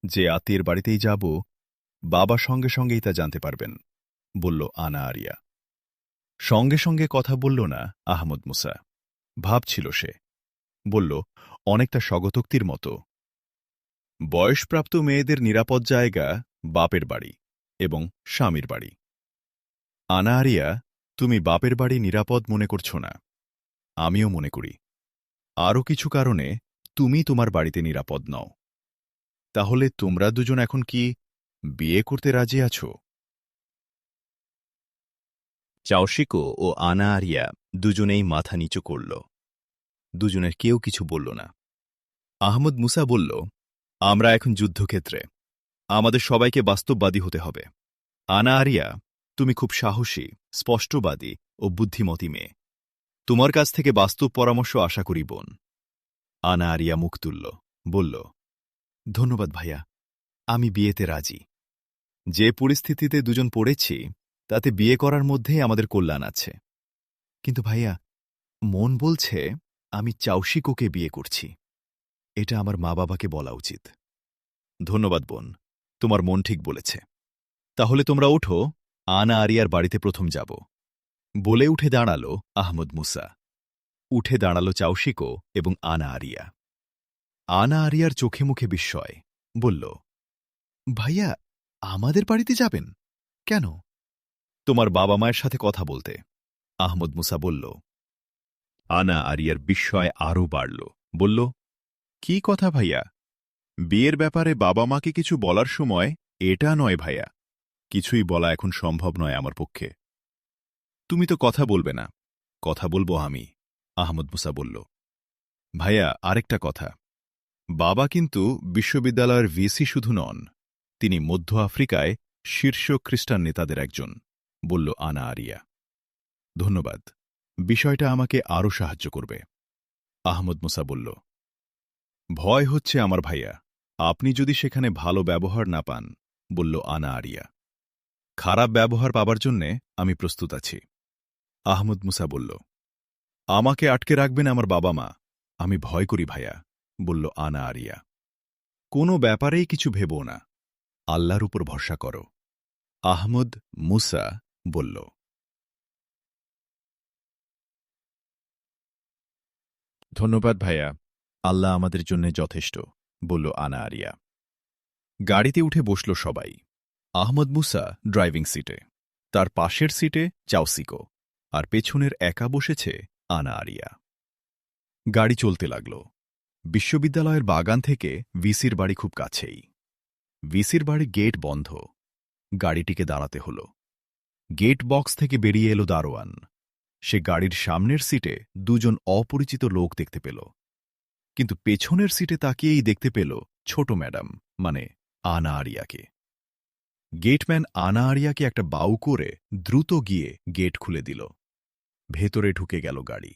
যে আত্মীয়ের বাড়িতেই যাব, বাবা সঙ্গে সঙ্গেই তা জানতে পারবেন, বলল আনা আরিয়া। সঙ্গে সঙ্গে কথা বলল না আহমদ মুসা। ভাবছিল সে। বলল অনেকটা স্বগতোক্তির মতো, বয়সপ্রাপ্ত মেয়েদের নিরাপদ জায়গা বাপের বাড়ি এবং স্বামীর বাড়ি। আনা আরিয়া, তুমি বাপের বাড়ি নিরাপদ মনে করছ না। আমিও মনে করি। আরও কিছু কারণে তুমি তোমার বাড়িতে নিরাপদ নও। তাহলে তোমরা দুজন এখন কি বিয়ে করতে রাজি আছো? চাওশিকো ও আনা আরিয়া দুজনেই মাথা নিচু করল। দুজনের কেউ কিছু বলল না। আহমদ মুসা বলল, আমরা এখন যুদ্ধক্ষেত্রে। আমাদের সবাইকে বাস্তববাদী হতে হবে। আনা আরিয়া, তুমি খুব সাহসী, স্পষ্টবাদী ও বুদ্ধিমতী মেয়ে। তোমার কাছ থেকে বাস্তব পরামর্শ আশা করি বোন। আনা আরিয়া মুখ তুলল, বলল, ধন্যবাদ ভাইয়া, আমি বিয়েতে রাজি। যে পরিস্থিতিতে দুজন পড়েছি তাতে বিয়ে করার মধ্যেই আমাদের কল্যাণ আছে। কিন্তু ভাইয়া, মন বলছে আমি চাওশিকোকে বিয়ে করছি। এটা আমার মা বাবাকে বলা উচিত। ধন্যবাদ বোন, তোমার মন ঠিক বলেছে। তাহলে তোমরা ওঠো, আনা আরিয়ার বাড়িতে প্রথম যাব, বলে উঠে দাঁড়ালো আহমদ মুসা। উঠে দাঁড়ালো চাওশিকো এবং আনা আরিয়া। আনা আরিয়ার চোখে মুখে বিস্ময়, বলল, ভাইয়া, আমাদের বাড়িতে যাবেন কেন? তোমার বাবা মায়ের সাথে কথা বলতে, আহমদ মুসা বলল। আনা আরিয়ার বিস্ময় আরও বাড়ল, বলল, কি কথা ভাইয়া? বিয়ের ব্যাপারে বাবা মাকে কিছু বলার সময় এটা নয় ভাইয়া। কিছুই বলা এখন সম্ভব নয় আমার পক্ষে। তুমি তো কথা বলবে না, কথা বলবো আমি, আহমদ মুসা বলল। ভাইয়া, আরেকটা কথা, বাবা কিন্তু বিশ্ববিদ্যালয়ের ভিসি শুধু নন, তিনি মধ্য আফ্রিকায় শীর্ষ খ্রিস্টান নেতাদের একজন, বলল আনা আরিয়া। ধন্যবাদ, বিষয়টা আমাকে আরও সাহায্য করবে, আহমদ মুসা বলল। ভয় হচ্ছে আমার ভাইয়া, আপনি যদি সেখানে ভালো ব্যবহার না পান, বলল আনা আরিয়া। খারাপ ব্যবহার পাবার জন্যে আমি প্রস্তুত আছি, আহমদ মুসা বলল। আমাকে আটকে রাখবেন আমার বাবা মা, আমি ভয় করি ভাইয়া, বলল আনা আরিয়া। কোনো ব্যাপারেই কিছু ভেবো না, আল্লাহর উপর ভরসা করো, আহমদ মুসা বলল। ধন্যবাদ ভাইয়া, আল্লাহ আমাদের জন্য যথেষ্ট, বলল আনা আরিয়া। গাড়িতে উঠে বসল সবাই। আহমদ মুসা ড্রাইভিং সিটে, তার পাশের সিটে চাওশিকো, আর পেছনের একা বসেছে আনা আরিয়া। গাড়ি চলতে লাগল। বিশ্ববিদ্যালয়ের বাগান থেকে ভিসির বাড়ি খুব কাছেই। ভিসির বাড়ির গেট বন্ধ। গাড়িটিকে দাঁড়াতে হল। গেট বক্স থেকে বেরিয়ে এলো দারোয়ান। সে গাড়ির সামনের সিটে দুজন অপরিচিত লোক দেখতে পেল, কিন্তু পেছনের সিটে তাকিয়েই দেখতে পেল ছোট ম্যাডাম, মানে আনা আরিয়াকে। গেটম্যান আনা আরিয়াকে একটা বাউ করে দ্রুত গিয়ে গেট খুলে দিল। ভেতরে ঢুকে গেল গাড়ি।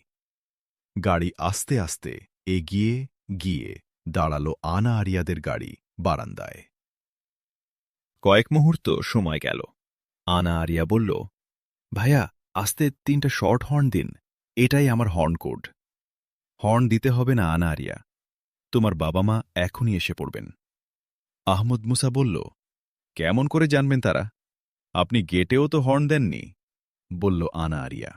গাড়ি আস্তে আস্তে এগিয়ে গিয়ে দাঁড়ালো আনা আরিয়াদের গাড়ি বারান্দায়। কয়েক মুহূর্ত সময় গেল। আনা আরিয়া বলল, ভাইয়া, আস্তে 3টা শর্ট হর্ন দিন, এটাই আমার হর্ন কোড। হর্ন দিতে হবে না আনা আরিয়া, তোমার বাবা মা এখনই এসে পড়বেন। আহমদ মুসা বলল, কেমন করে জানবেন তারা? আপনি গেটেও তো হর্ন দেননি, বলল আনা আরিয়া।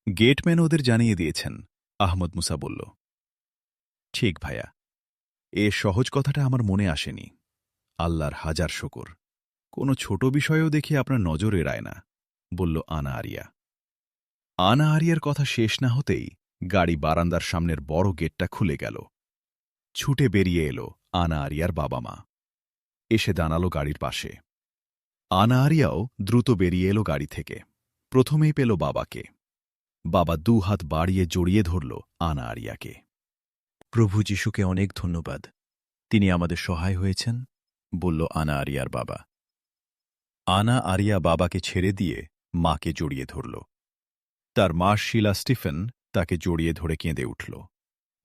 গেটম্যান ওদের জানিয়ে দিয়েছেন, আহমদ মুসা বলল। ঠিক ভাইয়া, এ সহজ কথাটা আমার মনে আসেনি। আল্লাহর হাজার শকর, কোনো ছোট বিষয়েও দেখি আপনার নজর এড়ায় না, বলল আনা আরিয়া। আনা আরিয়ার কথা শেষ না হতেই গাড়ি বারান্দার সামনের বড় গেটটা খুলে গেল। ছুটে বেরিয়ে এলো আনা আরিয়ার বাবা মা। এসে দাঁড়ালো গাড়ির পাশে। আনা আরিয়াও দ্রুত বেরিয়ে এলো গাড়ি থেকে। প্রথমেই পেল বাবাকে। বাবা 2 হাত বাড়িয়ে জড়িয়ে ধরল আনা আরিয়াকে। প্রভু যিশুকে অনেক ধন্যবাদ, তিনি আমাদের সহায় হয়েছেন, বলল আনা আরিয়ার বাবা। আনা আরিয়া বাবাকে ছেড়ে দিয়ে মাকে জড়িয়ে ধরল। তার মা শিলা স্টিফেন তাকে জড়িয়ে ধরে কেঁদে উঠল।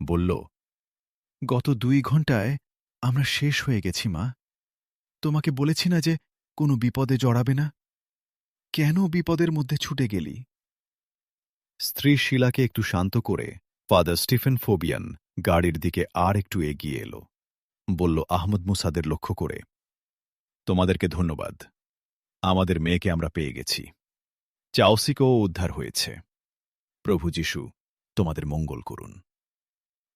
বলল, গত 2 ঘন্টায় আমরা শেষ হয়ে গেছি মা। তোমাকে বলেছি না যে কোনো বিপদে জড়াবে না? কেন বিপদের মধ্যে ছুটে গেলি? স্ত্রী শিলাকে একটু শান্ত করে ফাদার স্টিফেন ফোবিয়ান গাড়ির দিকে আর একটু এগিয়ে এলো। বলল আহমদ মুসাদের লক্ষ্য করে, তোমাদেরকে ধন্যবাদ, আমাদের মেয়েকে আমরা পেয়ে গেছি। চাওসিকও উদ্ধার হয়েছে। প্রভু যিশু তোমাদের মঙ্গল করুন।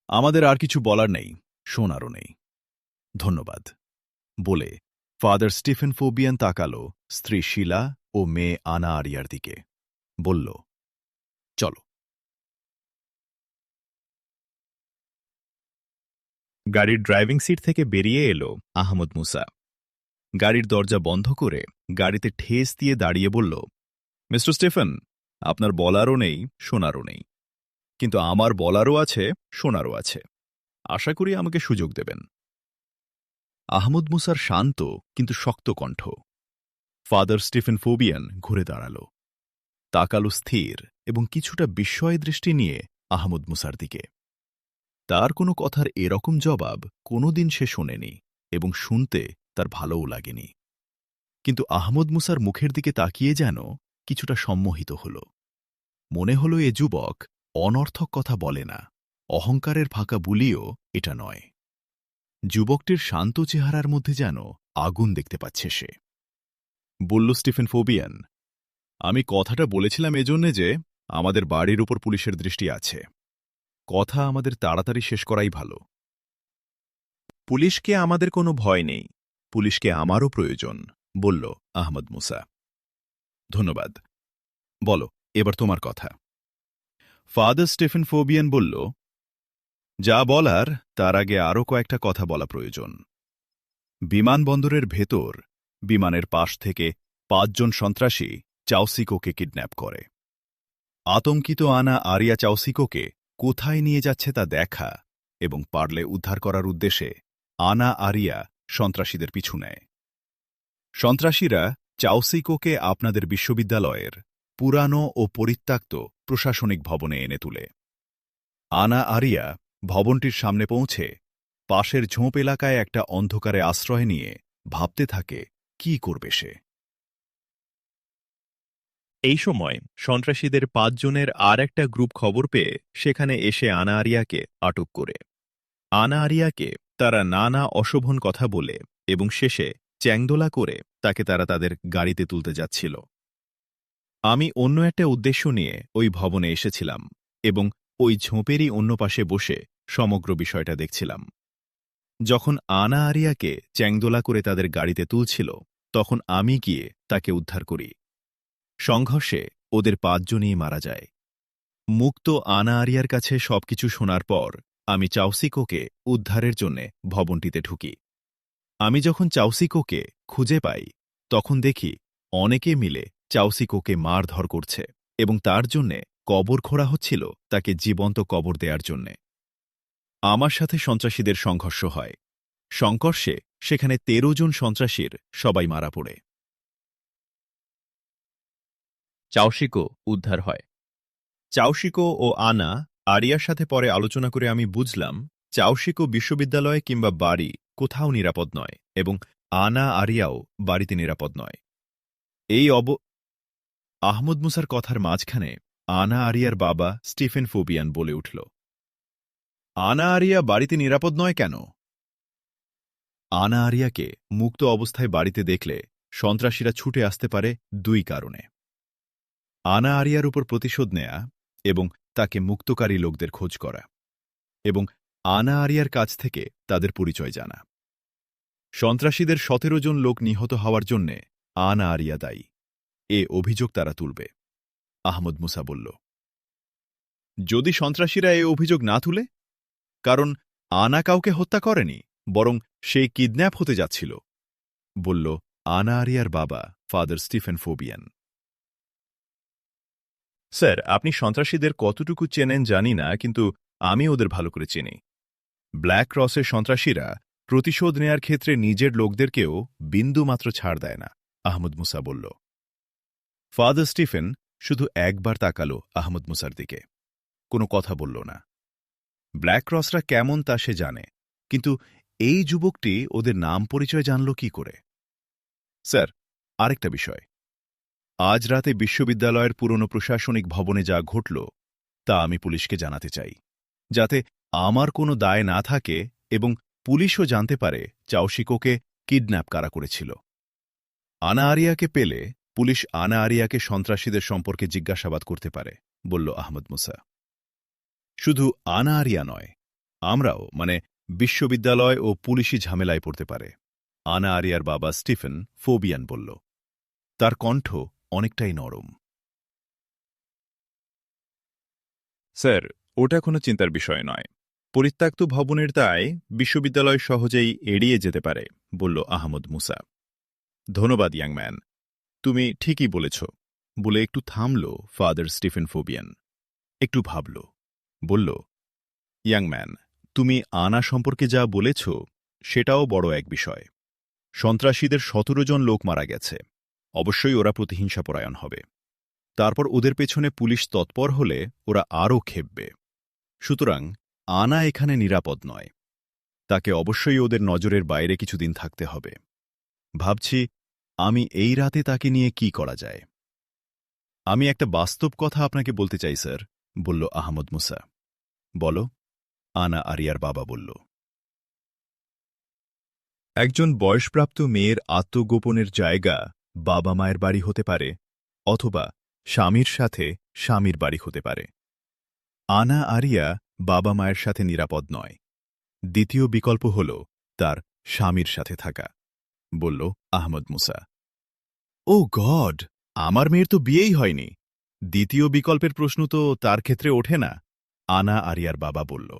আমাদের আর কিছু বলার নেই, শোনারও নেই। ধন্যবাদ, বলে ফাদার স্টিফেন ফোবিয়ান তাকালো স্ত্রী শিলা ও মেয়ে আনা আরিয়ার দিকে। বলল, চলো। গাড়ির ড্রাইভিং সিট থেকে বেরিয়ে এলো আহমদ মুসা। গাড়ির দরজা বন্ধ করে গাড়িতে ঠেস দিয়ে দাঁড়িয়ে বলল, মিস্টার স্টিফেন, আপনার বলারও নেই, শোনারও নেই, কিন্তু আমার বলারও আছে, শোনারও আছে। আশা করি আমাকে সুযোগ দেবেন। আহমদ মুসার শান্ত কিন্তু শক্ত কণ্ঠ। ফাদার স্টিফেন ফোবিয়ান ঘুরে দাঁড়াল, তাকালো স্থির এবং কিছুটা বিস্ময় দৃষ্টি নিয়ে আহমদ মুসার দিকে। তার কোনো কথার এরকম জবাব কোনোদিন সে শোনেনি এবং শুনতে তার ভালোও লাগেনি। কিন্তু আহমদ মুসার মুখের দিকে তাকিয়ে যেন কিছুটা সম্মোহিত হল। মনে হল এ যুবক অনর্থক কথা বলে না, অহংকারের ফাঁকা বুলিও এটা নয়। যুবকটির শান্ত চেহারার মধ্যে যেন আগুন দেখতে পাচ্ছে সে। বলল স্টিফেন ফোবিয়ান, আমি কথাটা বলেছিলাম এজন্যে যে আমাদের বাড়ির উপর পুলিশের দৃষ্টি আছে। কথা আমাদের তাড়াতাড়ি শেষ করাই ভালো। পুলিশকে আমাদের কোনো ভয় নেই, পুলিশকে আমারও প্রয়োজন, বলল আহমদ মুসা। ধন্যবাদ, বলো এবার তোমার কথা। ফাদার স্টিফেন ফোবিয়ান বলল, যা বলার তার আগে আরও কয়েকটা কথা বলা প্রয়োজন। বিমানবন্দরের ভেতর বিমানের পাশ থেকে 5 জন সন্ত্রাসী চাওসিকোকে কিডন্যাপ করে। আতঙ্কিত আনা আরিয়া চাওসিকোকে কোথায় নিয়ে যাচ্ছে তা দেখা এবং পারলে উদ্ধার করার উদ্দেশ্যে আনা আরিয়া সন্ত্রাসীদের পিছু নেয়। সন্ত্রাসীরা চাওসিকোকে আপনাদের বিশ্ববিদ্যালয়ের পুরানো ও পরিত্যক্ত প্রশাসনিক ভবনে এনে তুলে। আনা আরিয়া ভবনটির সামনে পৌঁছে পাশের ঝোপ এলাকায় একটা অন্ধকারে আশ্রয় নিয়ে ভাবতে থাকে কি করবে সে। এই সময় সন্ত্রাসীদের 5 জনের আর একটা গ্রুপ খবর পেয়ে সেখানে এসে আনা আরিয়াকে আটক করে। আনা আরিয়াকে তারা নানা অশোভন কথা বলে এবং শেষে চ্যাংদোলা করে তাকে তারা তাদের গাড়িতে তুলতে যাচ্ছিল। আমি অন্য একটা উদ্দেশ্য নিয়ে ওই ভবনে এসেছিলাম এবং ওই ঝোপেরই অন্য পাশে বসে সমগ্র বিষয়টা দেখছিলাম। যখন আনা আরিয়াকে চ্যাংদোলা করে তাদের গাড়িতে তুলছিল তখন আমি গিয়ে তাকে উদ্ধার করি। সংঘর্ষে ওদের 5 জনই মারা যায়। মুক্ত আনা আরিয়ার কাছে সবকিছু শোনার পর আমি চাওসিকোকে উদ্ধারের জন্য ভবনটিতে ঢুকি। আমি যখন চাওসিকোকে খুঁজে পাই তখন দেখি অনেকে মিলে চাওসিকোকে মারধর করছে এবং তার জন্যে কবর খোঁড়া হচ্ছিল তাকে জীবন্ত কবর দেওয়ার জন্যে। আমার সাথে সন্ত্রাসীদের সংঘর্ষ হয়। সংঘর্ষে সেখানে 13 জন সন্ত্রাসীর সবাই মারা পড়ে। চাওসিকো উদ্ধার হয়। চাওসিকো ও আনা আরিয়ার সাথে পরে আলোচনা করে আমি বুঝলাম চাওসিকো বিশ্ববিদ্যালয় কিংবা বাড়ি কোথাও নিরাপদ নয় এবং আনা আরিয়াও বাড়িতে নিরাপদ নয়। এই আহমদ মুসার কথার মাঝখানে আনা আরিয়ার বাবা স্টিফেন ফোবিয়ান বলে উঠল, আনা আরিয়া বাড়িতে নিরাপদ নয় কেন? আনা আরিয়াকে মুক্ত অবস্থায় বাড়িতে দেখলে সন্ত্রাসীরা ছুটে আসতে পারে দুই কারণে: আনা আরিয়ার উপর প্রতিশোধ নেয়া এবং তাকে মুক্তকারী লোকদের খোঁজ করা, এবং আনা আরিয়ার কাছ থেকে তাদের পরিচয় জানা। সন্ত্রাসীদের ১৭ জন লোক নিহত হওয়ার জন্যে আনা আরিয়া দায়ী, এ অভিযোগ তারা তুলবে, আহমদ মুসা বলল। যদি সন্ত্রাসীরা এ অভিযোগ না তুলে? কারণ আনা কাউকে হত্যা করেনি, বরং সে কিডন্যাপ হতে যাচ্ছিল, বলল আনা আরিয়ার বাবা ফাদার স্টিফেন ফোবিয়ান। স্যার, আপনি সন্ত্রাসীদের কতটুকু চেনেন জানি না, কিন্তু আমি ওদের ভালো করে চিনি। ব্ল্যাক ক্রসের সন্ত্রাসীরা প্রতিশোধ নেয়ার ক্ষেত্রে নিজের লোকদেরকেও বিন্দুমাত্র ছাড় দেয় না, আহমদ মুসা বলল। ফাদার স্টিফেন শুধু একবার তাকালো আহমদ মুসার দিকে, কোনো কথা বলল না। ব্ল্যাক ক্রসরা কেমন তা সে জানে, কিন্তু এই যুবকটি ওদের নাম পরিচয় জানল কি করে? স্যার, আরেকটা বিষয়। আজ রাতে বিশ্ববিদ্যালয়ের পুরনো প্রশাসনিক ভবনে যা ঘটল তা আমি পুলিশকে জানাতে চাই, যাতে আমার কোনো দায় না থাকে এবং পুলিশও জানতে পারে চাওশিকোকে কিডন্যাপ কারা করেছিল। আনা আরিয়াকে পেলে পুলিশ আনা আরিয়াকে সন্ত্রাসীদের সম্পর্কে জিজ্ঞাসাবাদ করতে পারে, বলল আহমদ মুসা। শুধু আনা আরিয়া নয়, আমরাও, মানে বিশ্ববিদ্যালয় ও পুলিশি ঝামেলায় পড়তে পারে, আনা আরিয়ার বাবা স্টিফেন ফোবিয়ান বলল। তার কণ্ঠ অনেকটাই নরম। স্যার, ওটা কোনো চিন্তার বিষয় নয়। পরিত্যক্ত ভবনের দায় বিশ্ববিদ্যালয় সহজেই এড়িয়ে যেতে পারে, বলল আহমদ মুসা। ধন্যবাদ ইয়াংম্যান, তুমি ঠিকই বলেছ, বলে একটু থামল ফাদার স্টিফেন ফোবিয়ান। একটু ভাবল, বলল, ইয়াংম্যান, তুমি আনা সম্পর্কে যা বলেছ সেটাও বড় এক বিষয়। সন্ত্রাসীদের ১৭ জন লোক মারা গেছে, অবশ্যই ওরা প্রতিহিংসাপরায়ণ হবে। তারপর ওদের পেছনে পুলিশ তৎপর হলে ওরা আরও ক্ষেপবে। সুতরাং আনা এখানে নিরাপদ নয়, তাকে অবশ্যই ওদের নজরের বাইরে কিছুদিন থাকতে হবে। ভাবছি আমি এই রাতে তাকে নিয়ে কি করা যায়। আমি একটা বাস্তব কথা আপনাকে বলতে চাই স্যার, বলল আহমদ মুসা। বলো, আনা আরিয়ার বাবা বলল। একজন বয়সপ্রাপ্ত মেয়ের আত্মগোপনের জায়গা বাবা মায়ের বাড়ি হতে পারে, অথবা স্বামীর সাথে স্বামীর বাড়ি হতে পারে। আনা আরিয়া বাবা মায়ের সাথে নিরাপদ নয়। দ্বিতীয় বিকল্প হল তার স্বামীর সাথে থাকা, বলল আহমদ মুসা। ও গড, আমার মেয়ের তো বিয়েই হয়নি। দ্বিতীয় বিকল্পের প্রশ্ন তো তার ক্ষেত্রে ওঠে না, আনা আরিয়ার বাবা বলল।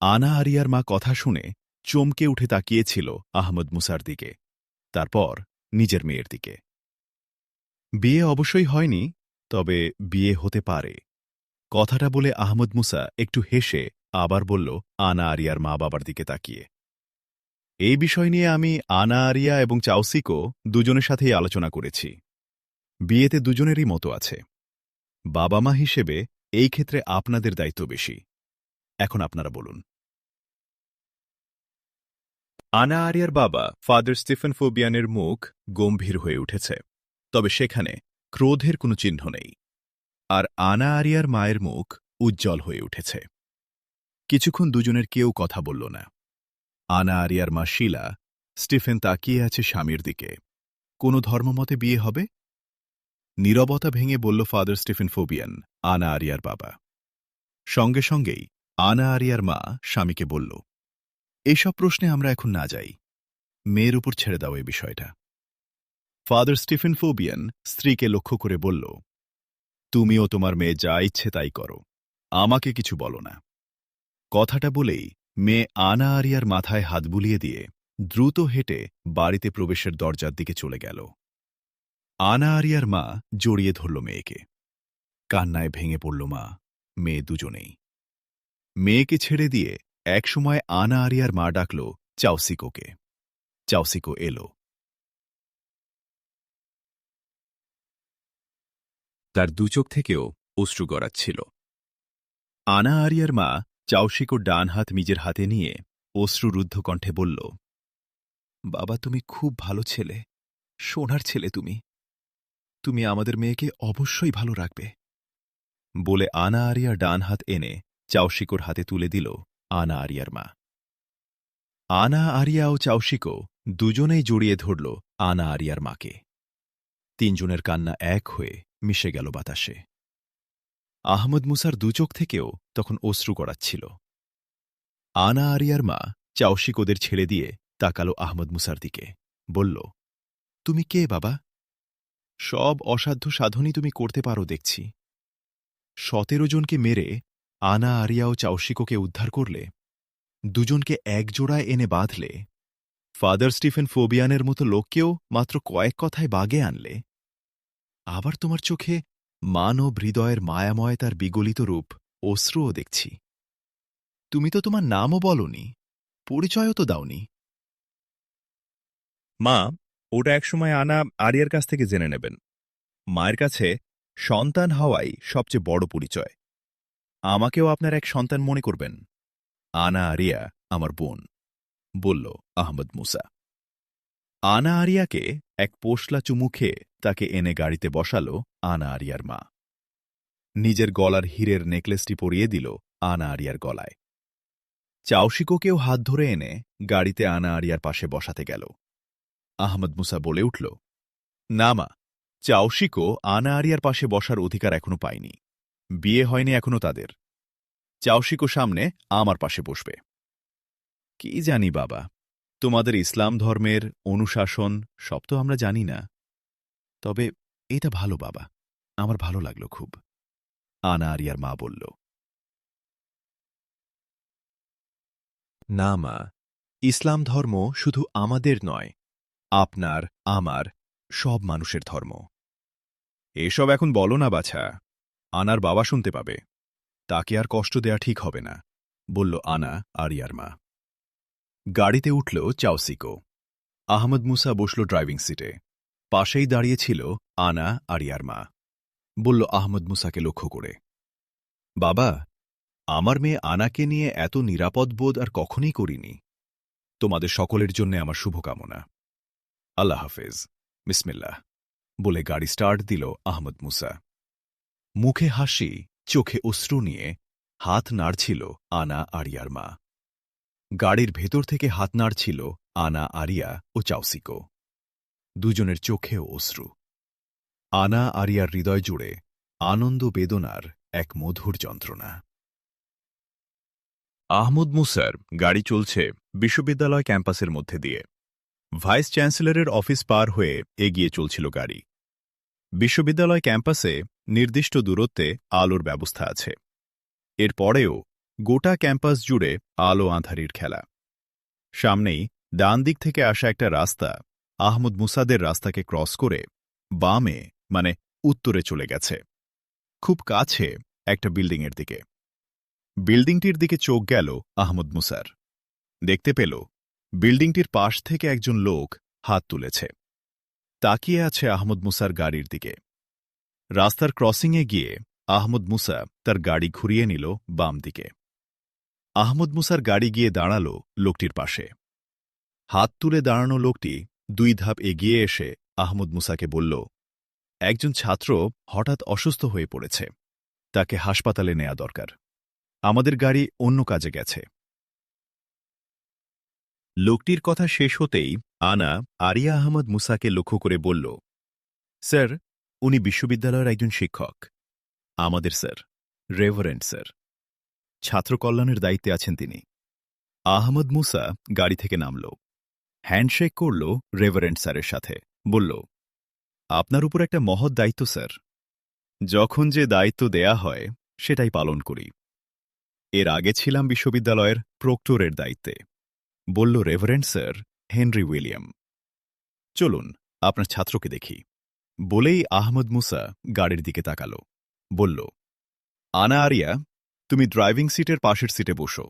আনা আরিয়ার মা কথা শুনে চমকে উঠে তাকিয়েছিল আহমদ মুসার দিকে, তারপর নিজের মেয়ের দিকে। বিয়ে অবশ্যই হয়নি, তবে বিয়ে হতে পারে। কথাটা বলে আহমদ মুসা একটু হেসে আবার বলল আনা আরিয়ার মা বাবার দিকে তাকিয়ে। এই বিষয় নিয়ে আমি আনা আরিয়া এবং চাওসিকো দুজনের সাথেই আলোচনা করেছি। বিয়েতে দুজনেরই মতো আছে। বাবা মা হিসেবে এই ক্ষেত্রে আপনাদের দায়িত্ব বেশি। এখন আপনারা বলুন। আনা আরিয়ার বাবা ফাদার স্টিফেন ফোবিয়ানের মুখ গম্ভীর হয়ে উঠেছে, তবে সেখানে ক্রোধের কোনো চিহ্ন নেই। আর আনা আরিয়ার মায়ের মুখ উজ্জ্বল হয়ে উঠেছে। কিছুক্ষণ দুজনের কেউ কথা বলল না। আনা আরিয়ার মা শিলা, স্টিফেন তাকিয়ে আছে স্বামীর দিকে। কোনো ধর্মমতে বিয়ে হবে? নীরবতা ভেঙে বলল ফাদার স্টিফেন ফোবিয়ান, আনা আরিয়ার বাবা। সঙ্গে সঙ্গেই আনা আরিয়ার মা স্বামীকে বলল, এসব প্রশ্নে আমরা এখন না যাই, মেয়ের উপর ছেড়ে দাও এই বিষয়টা। ফাদার স্টিফেন ফোবিয়ান স্ত্রীকে লক্ষ্য করে বলল, তুমিও তোমার মেয়ে যা ইচ্ছে তাই করো, আমাকে কিছু বলো না। কথাটা বলেই মেয়ে আনা আরিয়ার মাথায় হাত বুলিয়ে দিয়ে দ্রুত হেঁটে বাড়িতে প্রবেশের দরজার দিকে চলে গেল। আনা আরিয়ার মা জড়িয়ে ধরল মেয়েকে। কান্নায় ভেঙে পড়ল মা, মেয়ে দুজনেই। মেয়েকে ছেড়ে দিয়ে একসময় আনা আরিয়ার মা ডাকল চাওসিকোকে। চাওসিকো এলো। তার দুচোখ থেকেও অশ্রু গড়াচ্ছিল। আনা আরিয়ার মা চাওসিকোর ডান হাত নিজের হাতে নিয়ে অশ্রুরুদ্ধ কণ্ঠে বলল, বাবা, তুমি খুব ভালো ছেলে, সোনার ছেলে তুমি। তুমি আমাদের মেয়েকে অবশ্যই ভালো রাখবে, বলে আনা আরিয়ার ডান হাত এনে চাওসিকোর হাতে তুলে দিল আনা আরিয়ার মা। আনা আরিয়া ও চাউশিকো দুজনেই জড়িয়ে ধরল আনা আরিয়ার মাকে। তিনজনের কান্না এক হয়ে মিশে গেল বাতাসে। আহমদ মুসার দুচোখ থেকেও তখন অশ্রু গড়াচ্ছিল। আনা আরিয়ার মা চাউশিকোদের ছেড়ে দিয়ে তাকালো আহমদ মুসার দিকে, বলল, তুমি কে বাবা? সব অসাধ্য সাধনই তুমি করতে পারো দেখছি। 17 জনকে মেরে আনা আরিয়া ও চাউশিকোকে উদ্ধার করলে, দুজনকে একজোড়ায় এনে বাঁধলে, ফাদার স্টিফেন ফোবিয়ানের মতো লোককেও মাত্র কয়েক কথায় বাগে আনলে, আবার তোমার চোখে মানব হৃদয়ের মায়াময় তার বিগলিত রূপ অশ্রুও দেখছি। তুমি তো তোমার নামও বলনি, পরিচয়ও তো দাওনি। মা, ওটা একসময় আনা আরিয়ার কাছ থেকে জেনে নেবেন। মায়ের কাছে সন্তান হওয়াই সবচেয়ে বড় পরিচয়। আমাকেও আপনার এক সন্তান মনে করবেন। আনা আরিয়া আমার বোন, বলল আহমদ মুসা। আনা আরিয়াকে এক পোশলা চুমু খেয়ে তাকে এনে গাড়িতে বসালো আনা আরিয়ার মা। নিজের গলার হীরের নেকলেসটি পরিয়ে দিল আনা আরিয়ার গলায়। চাউশিকোকেও হাত ধরে এনে গাড়িতে আনা আরিয়ার পাশে বসাতে গেল। আহমদ মুসা বলে উঠল, না মা, চাউশিকো আনা আরিয়ার পাশে বসার অধিকার এখনো পায়নি। বিয়ে হয়নি এখনো তাদের। চাউশিকো সামনে আমার পাশে বসবে। কি জানি বাবা, তোমাদের ইসলাম ধর্মের অনুশাসন সব তো আমরা জানি না। তবে এটা ভালো বাবা, আমার ভালো লাগলো খুব, আনা আরিয়ার মা বলল। না মা, ইসলাম ধর্ম শুধু আমাদের নয়, আপনার, আমার, সব মানুষের ধর্ম। এসব এখন বলো না বাছা, আনার বাবা শুনতে পাবে। তাকে আর কষ্ট দেয়া ঠিক হবে না, বলল আনা আরিয়ার মা। গাড়িতে উঠল চাউসিকো। আহমদ মুসা বসল ড্রাইভিং সিটে। পাশেই দাঁড়িয়েছিল আনা আরিয়ার মা। বলল আহমদ মুসাকে লক্ষ্য করে, বাবা, আমার মেয়ে আনাকে নিয়ে এত নিরাপদ বোধ আর কখনই করিনি। তোমাদের সকলের জন্য আমার শুভকামনা। আল্লাহ হাফেজ, বিসমিল্লাহ, বলে গাড়ি স্টার্ট দিল আহমদ মুসা। মুখে হাসি, চোখে অশ্রু নিয়ে হাত নাড়ছিল আনা আরিয়ার মা। গাড়ির ভেতর থেকে হাত নাড়ছিল আনা আরিয়া ও চাউসিকো। দুজনের চোখেও অশ্রু। আনা আরিয়ার হৃদয় জুড়ে আনন্দ বেদনার এক মধুর যন্ত্রণা। আহমদ মুসার গাড়ি চলছে বিশ্ববিদ্যালয় ক্যাম্পাসের মধ্যে দিয়ে। ভাইস চ্যান্সেলরের অফিস পার হয়ে এগিয়ে চলছিল গাড়ি। বিশ্ববিদ্যালয় ক্যাম্পাসে নির্দিষ্ট দূরত্বে আলোর ব্যবস্থা আছে। এর পরেও গোটা ক্যাম্পাস জুড়ে আলো আঁধারির খেলা। সামনেই ডান দিক থেকে আসা একটা রাস্তা আহমদ মুসাদের রাস্তাকে ক্রস করে বামে মানে উত্তরে চলে গেছে, খুব কাছে একটা বিল্ডিংয়ের দিকে। বিল্ডিংটির দিকে চোখ গেল আহমদ মুসার। দেখতে পেল বিল্ডিংটির পাশ থেকে একজন লোক হাত তুলেছে, তাকিয়ে আছে আহমদ মুসার গাড়ির দিকে। রাস্তার ক্রসিংয়ে গিয়ে আহমদ মুসা তার গাড়ি ঘুরিয়ে নিল বাম দিকে। আহমদ মুসার গাড়ি গিয়ে দাঁড়াল লোকটির পাশে। হাত তুলে দাঁড়ানো লোকটি 2 ধাপ এগিয়ে এসে আহমদ মুসাকে বলল, একজন ছাত্র হঠাৎ অসুস্থ হয়ে পড়েছে, তাকে হাসপাতালে নেয়া দরকার। আমাদের গাড়ি অন্য কাজে গেছে। লোকটির কথা শেষ হতেই আনা আরিয়া আহমদ মুসাকে লক্ষ্য করে বলল, স্যার, উনি বিশ্ববিদ্যালয়ের একজন শিক্ষক। আমাদের স্যার, রেভারেন্ড স্যার। ছাত্র কল্যাণের দায়িত্বে আছেন তিনি। আহমদ মুসা গাড়ি থেকে নামল, হ্যান্ডশেক করল রেভারেন্ড স্যারের সাথে, বলল, আপনার উপর একটা মহৎ দায়িত্ব স্যার। যখন যে দায়িত্ব দেয়া হয় সেটাই পালন করি। এর আগে ছিলাম বিশ্ববিদ্যালয়ের প্রক্টরের দায়িত্বে, বলল রেভারেন্ড স্যার হেনরি উইলিয়াম। চলুন আপনার ছাত্রকে দেখি, বলেই আহমদ মুসা গাড়ির দিকে তাকাল। বলল, আনা আরিয়া, তুমি ড্রাইভিং সিটের পাশের সিটে বসো।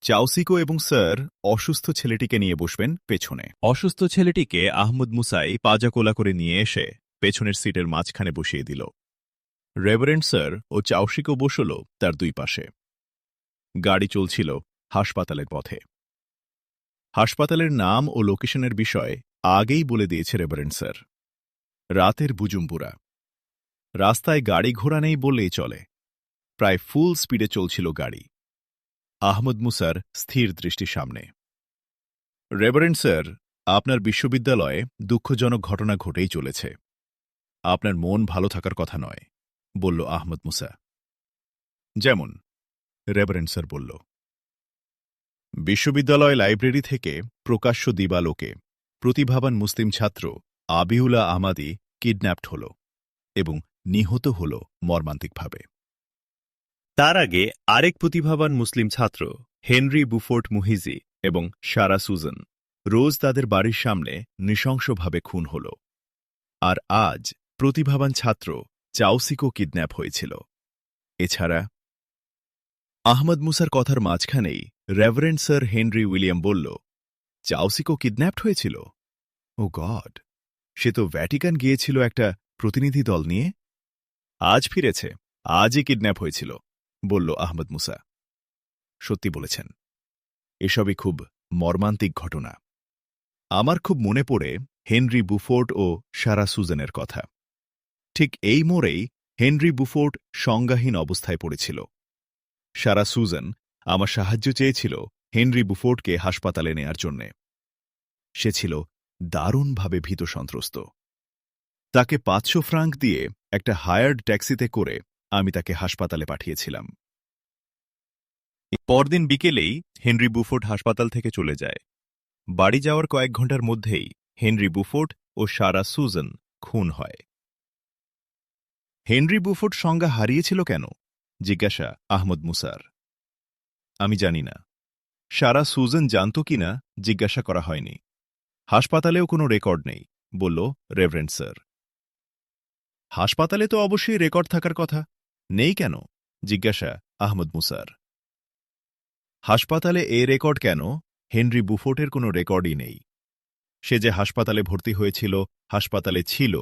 চাউসিকো এবং স্যার অসুস্থ ছেলেটিকে নিয়ে বসবেন পেছনে। অসুস্থ ছেলেটিকে আহমদ মুসাই পাজাকোলা করে নিয়ে এসে পেছনের সিটের মাঝখানে বসিয়ে দিল। রেভারেন্ড স্যার ও চাউসিকো বসল তার 2 পাশে। গাড়ি চলছিল হাসপাতালের পথে। হাসপাতালের নাম ও লোকেশনের বিষয় আগেই বলে দিয়েছে রেভারেন্ড স্যার। রাতের বুজুম্বুরা। রাস্তায় গাড়ি ঘোড়া নেই বললেই চলে। প্রায় ফুল স্পিডে চলছিল গাড়ি। আহমদ মুসার স্থির দৃষ্টি সামনে। রেভারেন্ড স্যার, আপনার বিশ্ববিদ্যালয়ে দুঃখজনক ঘটনা ঘটেই চলেছে। আপনার মন ভালো থাকার কথা নয়, বলল আহমদ মুসা। যেমন? রেভারেন্ড স্যার বলল। বিশ্ববিদ্যালয় লাইব্রেরি থেকে প্রকাশ্য দিবালোকে প্রতিভাবান মুসলিম ছাত্র আবিউলা আমাদি কিডন্যাপড হল এবং নিহত হল মর্মান্তিকভাবে। তার আগে আরেক প্রতিভাবান মুসলিম ছাত্র হেনরি বুফোর্ট মুহিজি এবং সারা সুজন রোজ তাদের বাড়ির সামনে নৃশংসভাবে খুন হল। আর আজ প্রতিভাবান ছাত্র চাউসিকো কিডন্যাপ হয়েছিল। এছাড়া আহমদ মুসার কথার মাঝখানেই রেভারেন্ড স্যার হেনরি উইলিয়াম বলল, চাউসিকো কিডন্যাপড হয়েছিল? ও গড, সে তো ভ্যাটিকান গিয়েছিল একটা প্রতিনিধি দল নিয়ে। আজ ফিরেছে, আজই কিডন্যাপ হয়েছিল, বলল আহমদ মুসা। সত্যি বলেছেন, এসবই খুব মর্মান্তিক ঘটনা। আমার খুব মনে পড়ে হেনরি বুফোর্ট ও সারা সুজনের কথা। ঠিক এই মোড়েই হেনরি বুফোর্ট সংজ্ঞাহীন অবস্থায় পড়েছিল। সারা সুজন আমার সাহায্য চেয়েছিল হেনরি বুফোর্টকে হাসপাতালে নেয়ার জন্যে। সে ছিল দারুণভাবে ভীতসন্ত্রস্ত। তাকে ৫০০ ফ্রাঙ্ক দিয়ে একটা হায়ার্ড ট্যাক্সিতে করে আমি তাকে হাসপাতালে পাঠিয়েছিলাম। পরদিন বিকেলেই হেনরি বুফোর্ট হাসপাতাল থেকে চলে যায়। বাড়ি যাওয়ার কয়েক ঘণ্টার মধ্যেই হেনরি বুফোর্ট ও সারা সুজন খুন হয়। হেনরি বুফোর্ট সংজ্ঞা হারিয়েছিল কেন? জিজ্ঞাসা আহমদ মুসার। আমি জানি না। সারা সুজন জানত কিনা জিজ্ঞাসা করা হয়নি। হাসপাতালেও কোনো রেকর্ড নেই, বলল রেভারেন্ড স্যার। হাসপাতালে তো অবশ্যই রেকর্ড থাকার কথা, নেই কেন? জিজ্ঞাসা আহমদ মুসার। হাসপাতালে এ রেকর্ড কেন? হেনরি বুফোর্টের কোনো রেকর্ডই নেই। সে যে হাসপাতালে ভর্তি হয়েছিল, হাসপাতালে ছিল,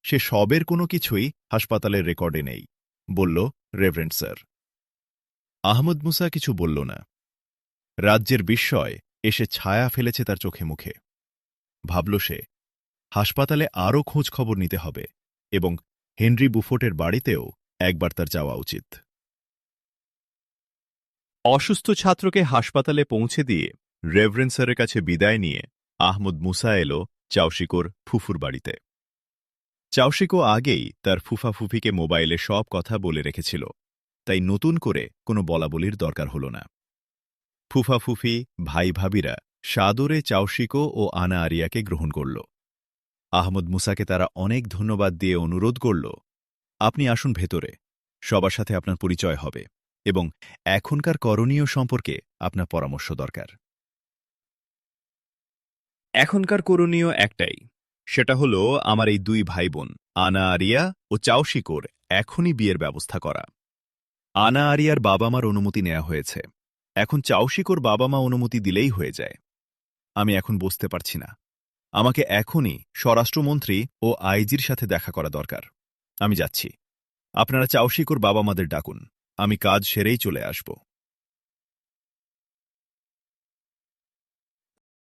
সে সবের কোনো কিছুই হাসপাতালের রেকর্ডে নেই, বলল রেভারেন্ড স্যার। আহমদ মুসা কিছু বলল না। রাজ্যের বিস্ময় এসে ছায়া ফেলেছে তার চোখে মুখে। ভাবল সে, হাসপাতালে আরও খোঁজ খবর নিতে হবে এবং হেনরি বুফোর্টের বাড়িতেও একবার তার যাওয়া উচিত। অসুস্থ ছাত্রকে হাসপাতালে পৌঁছে দিয়ে রেভারেন্ড স্যারের কাছে বিদায় নিয়ে আহমদ মুসা এল চাউশিকোর ফুফুর বাড়িতে। চাউশিকো আগেই তার ফুফাফুফিকে মোবাইলে সব কথা বলে রেখেছিল, তাই নতুন করে কোনো বলাবলির দরকার হল না। ফুফাফুফি ভাই ভাবিরা সাদরে চাউশিকো ও আনা আরিয়াকে গ্রহণ করল। আহমদ মুসাকে তারা অনেক ধন্যবাদ দিয়ে অনুরোধ করল, আপনি আসুন ভেতরে, সবার সাথে আপনার পরিচয় হবে এবং এখনকার করণীয় সম্পর্কে আপনার পরামর্শ দরকার। এখনকার করণীয় একটাই, সেটা হল আমার এই দুই ভাই বোন আনা আরিয়া ও চাউশিকোর এখনই বিয়ের ব্যবস্থা করা। আনা আরিয়ার বাবা মার অনুমতি নেওয়া হয়েছে, এখন চাউশিকোর বাবা মা অনুমতি দিলেই হয়ে যায়। আমি এখন বুঝতে পারছি না, আমাকে এখনই স্বরাষ্ট্রমন্ত্রী ও আইজির সাথে দেখা করা দরকার। আমি যাচ্ছি, আপনারা চাউশিকোর বাবা মাদের ডাকুন, আমি কাজ সেরেই চলে আসব।